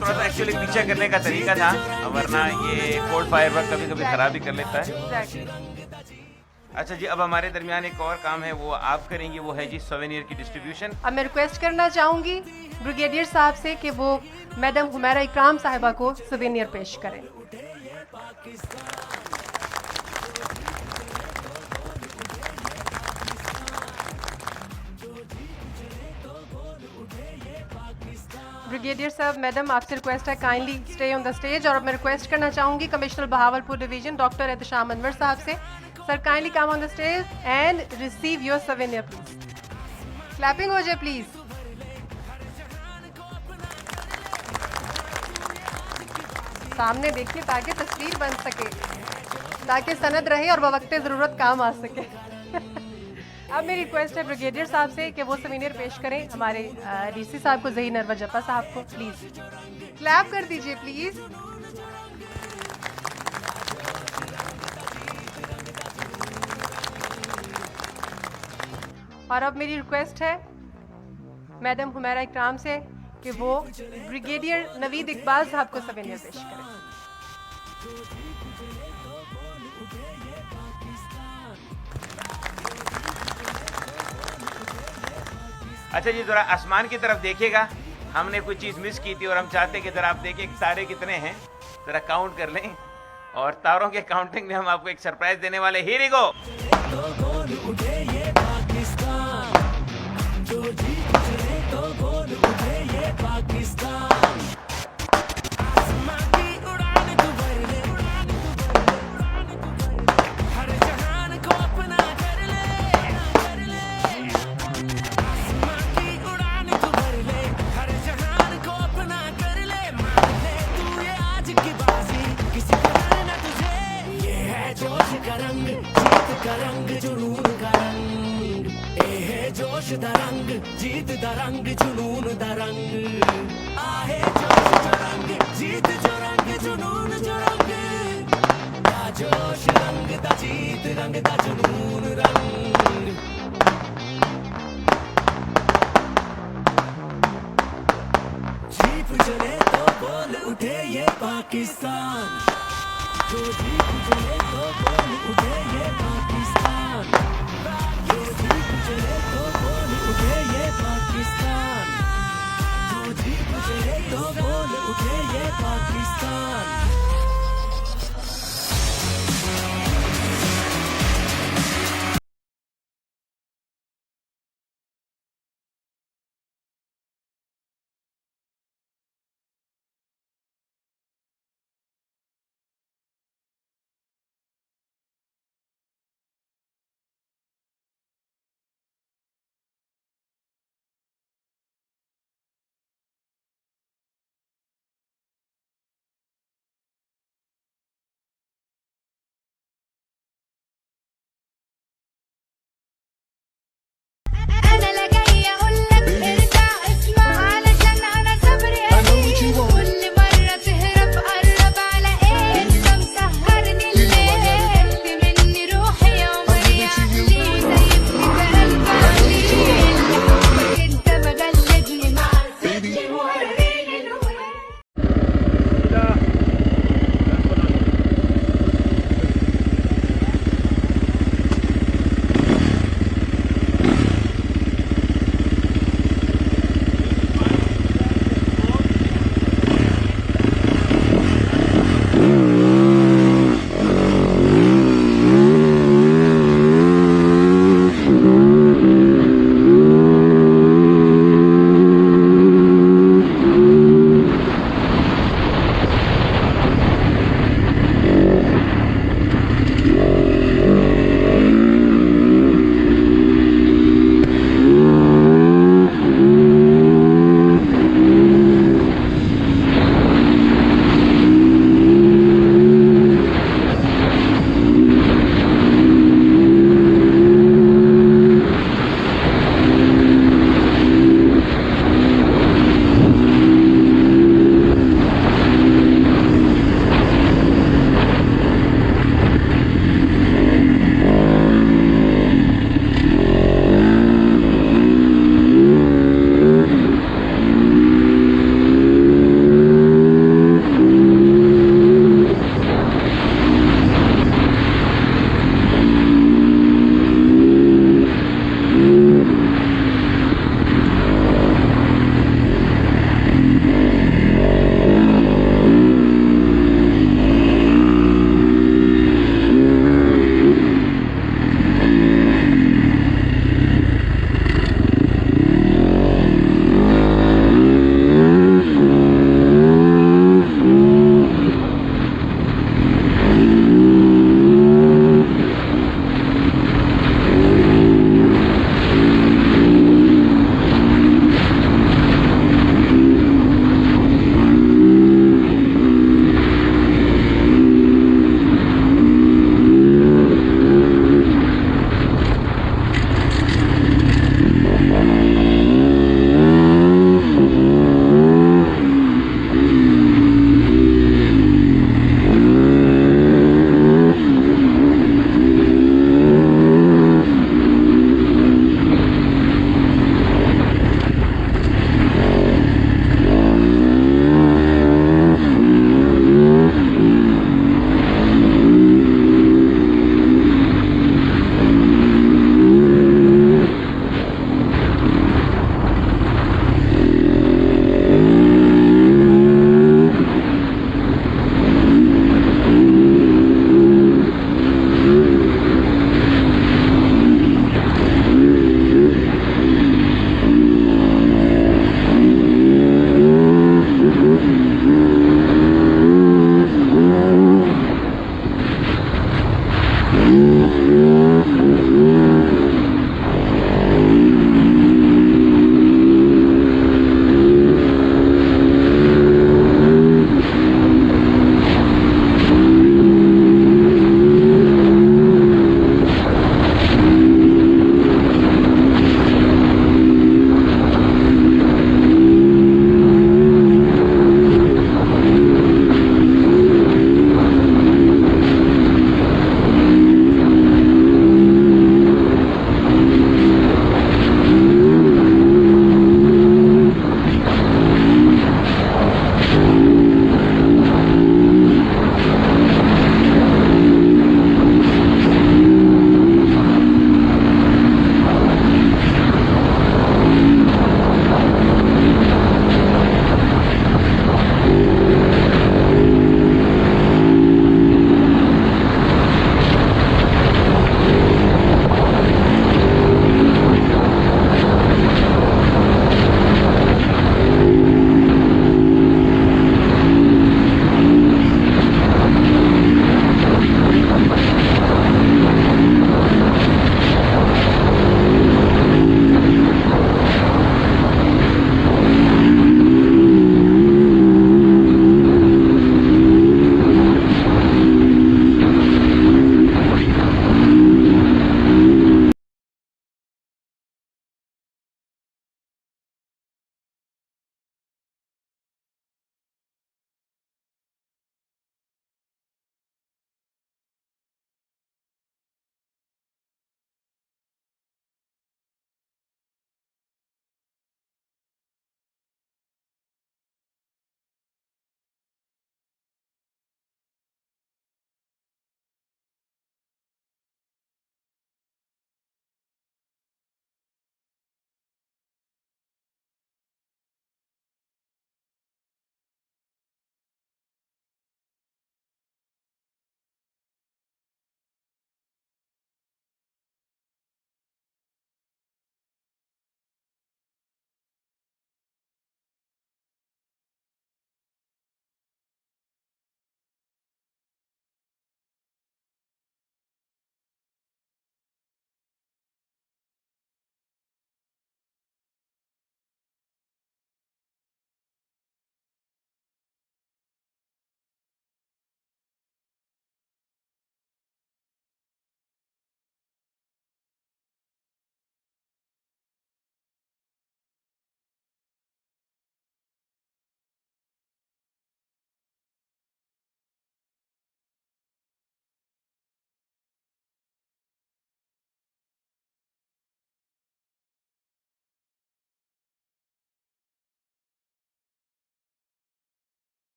थोड़ा सा एक्चुअली पीछे करने का तरीका था, वरना ये कोल्ड फायर वर्क कभी कभी खराब भी कर लेता है। अच्छा जी, अब हमारे दरमियान एक और काम है, वो आप करेंगे, वो है जी सोवेनियर की डिस्ट्रीब्यूशन। अब मैं रिक्वेस्ट करना चाहूंगी ब्रिगेडियर साहब से कि वो मैडम हुमैरा इकराम साहिबा को सोवेनियर पेश करें। ब्रिगेडियर साहब, मैडम आपसे रिक्वेस्ट है kindly stay on the stage. और अब मैं रिक्वेस्ट करना चाहूंगी commissioner Bahawalpur division doctor Ehtisham Anwar साहब से, sir kindly come on the stage and receive your souvenir please. Clapping हो जाए प्लीज। सामने देखिए ताकि तस्वीर बन सके, ताकि सनद रहे और बवक्ते ज़रूरत काम आ सके। अब मेरी रिक्वेस्ट है ब्रिगेडियर साहब से कि वो सोवेनियर पेश करें हमारे डीसी साहब को, ज़हीर नरवर जप्पा साहब को। प्लीज़ क्लैप कर दीजिए प्लीज़। और अब मेरी रिक्वेस्ट है मैडम हुमैरा इकराम से कि वो ब्रिगेडियर नवीद इकबाल साहब को सोवेनियर पेश करें। अच्छा जी, जरा आसमान की तरफ देखिएगा, हमने कोई चीज मिस की थी और हम चाहते कि जरा आप देखिए तारे कितने हैं, जरा काउंट कर लें। और तारों के काउंटिंग में हम आपको एक सरप्राइज देने वाले। हियर वी गो। जीत दा रंग जुनून दा रंग आहे जोश जो रंग जीत जो रंग जुनून जो रंग दा जोश रंग दा जीत रंग दा जुनून रंग। जीप चले तो बोल उठे ये पाकिस्तान, जो जीप चले तो बोल उठे ये पाकिस्तान, जो जीप चले तो बोल उठे ये पाकिस्तान, जो जीप चले तो बोल उठे ये पाकिस्तान।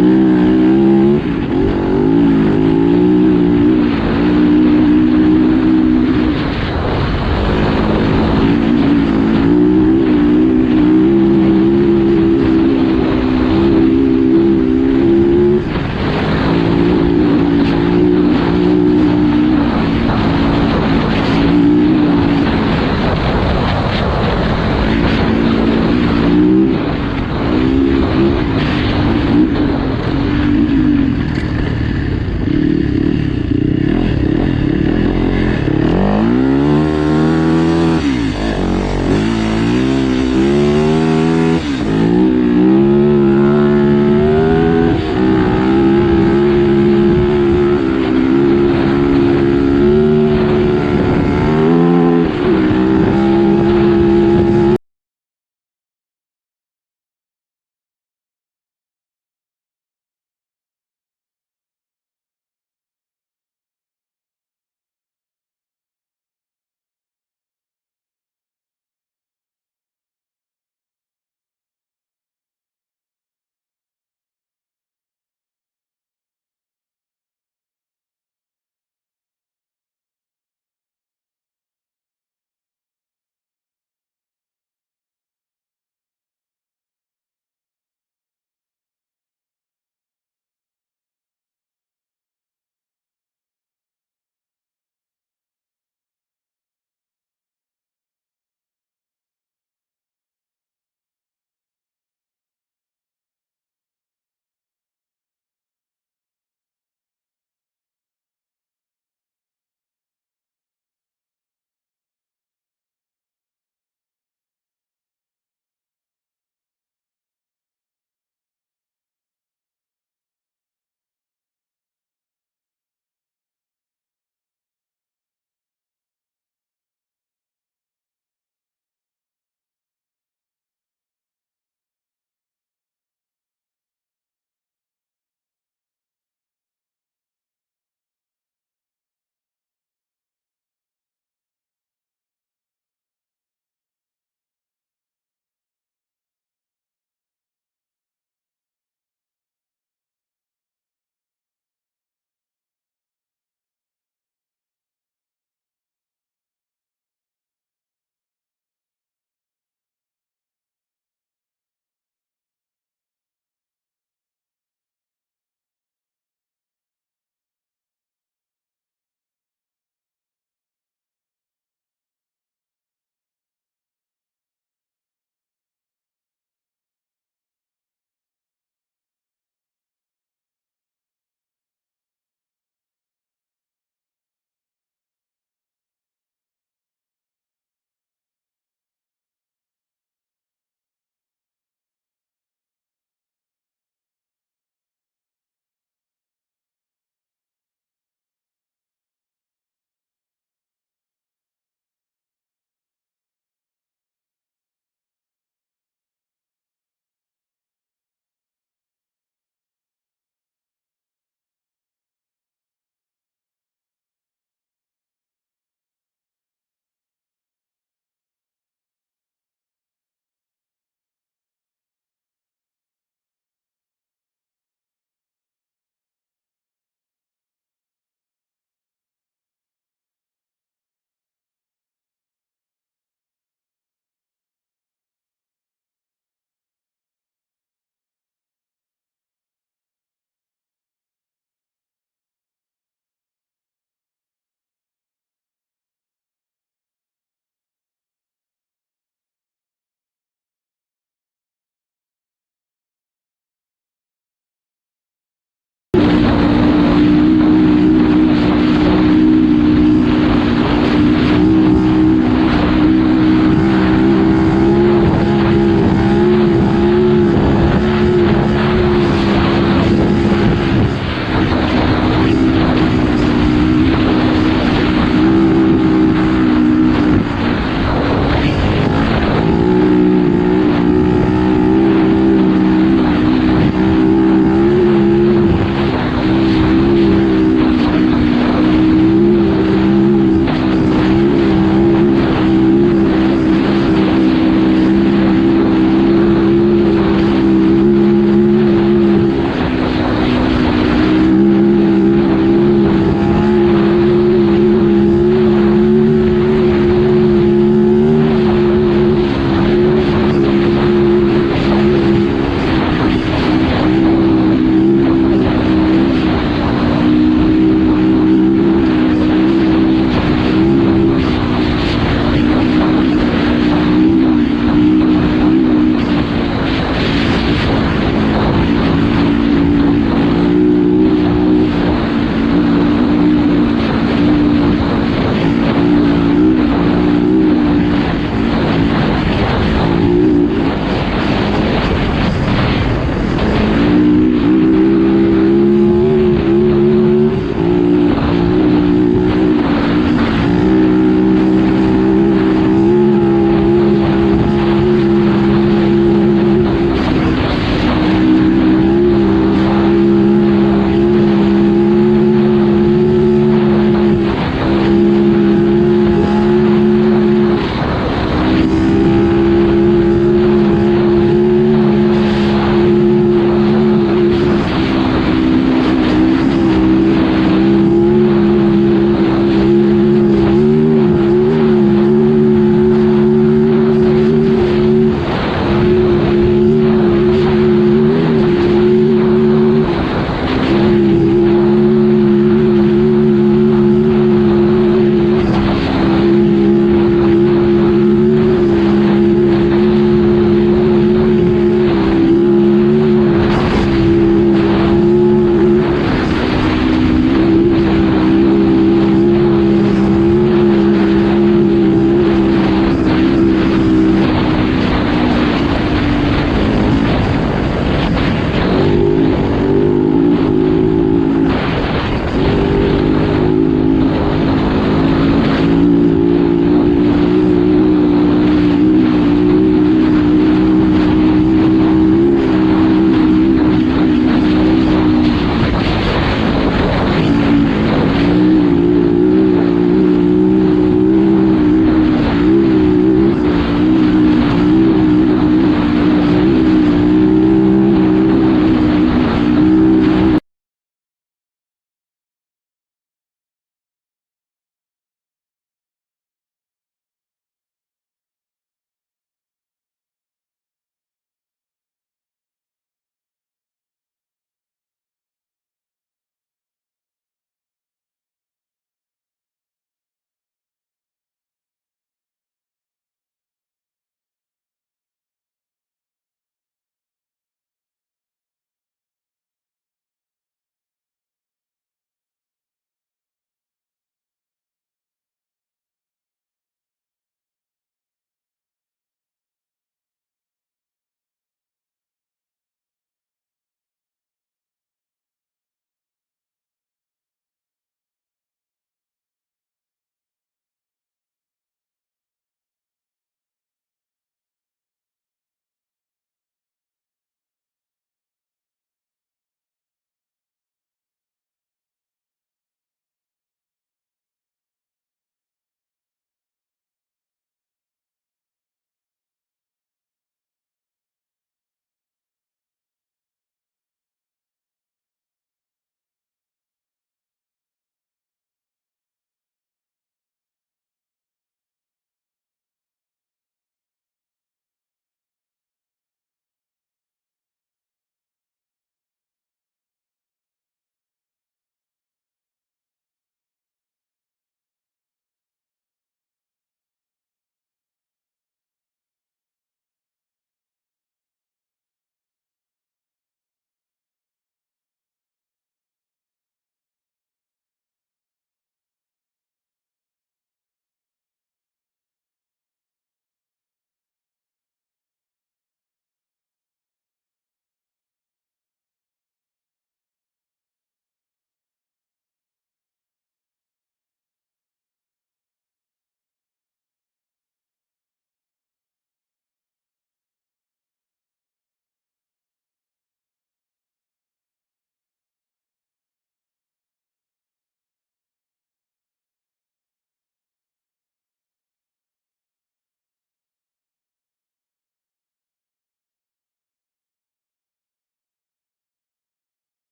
Thank you.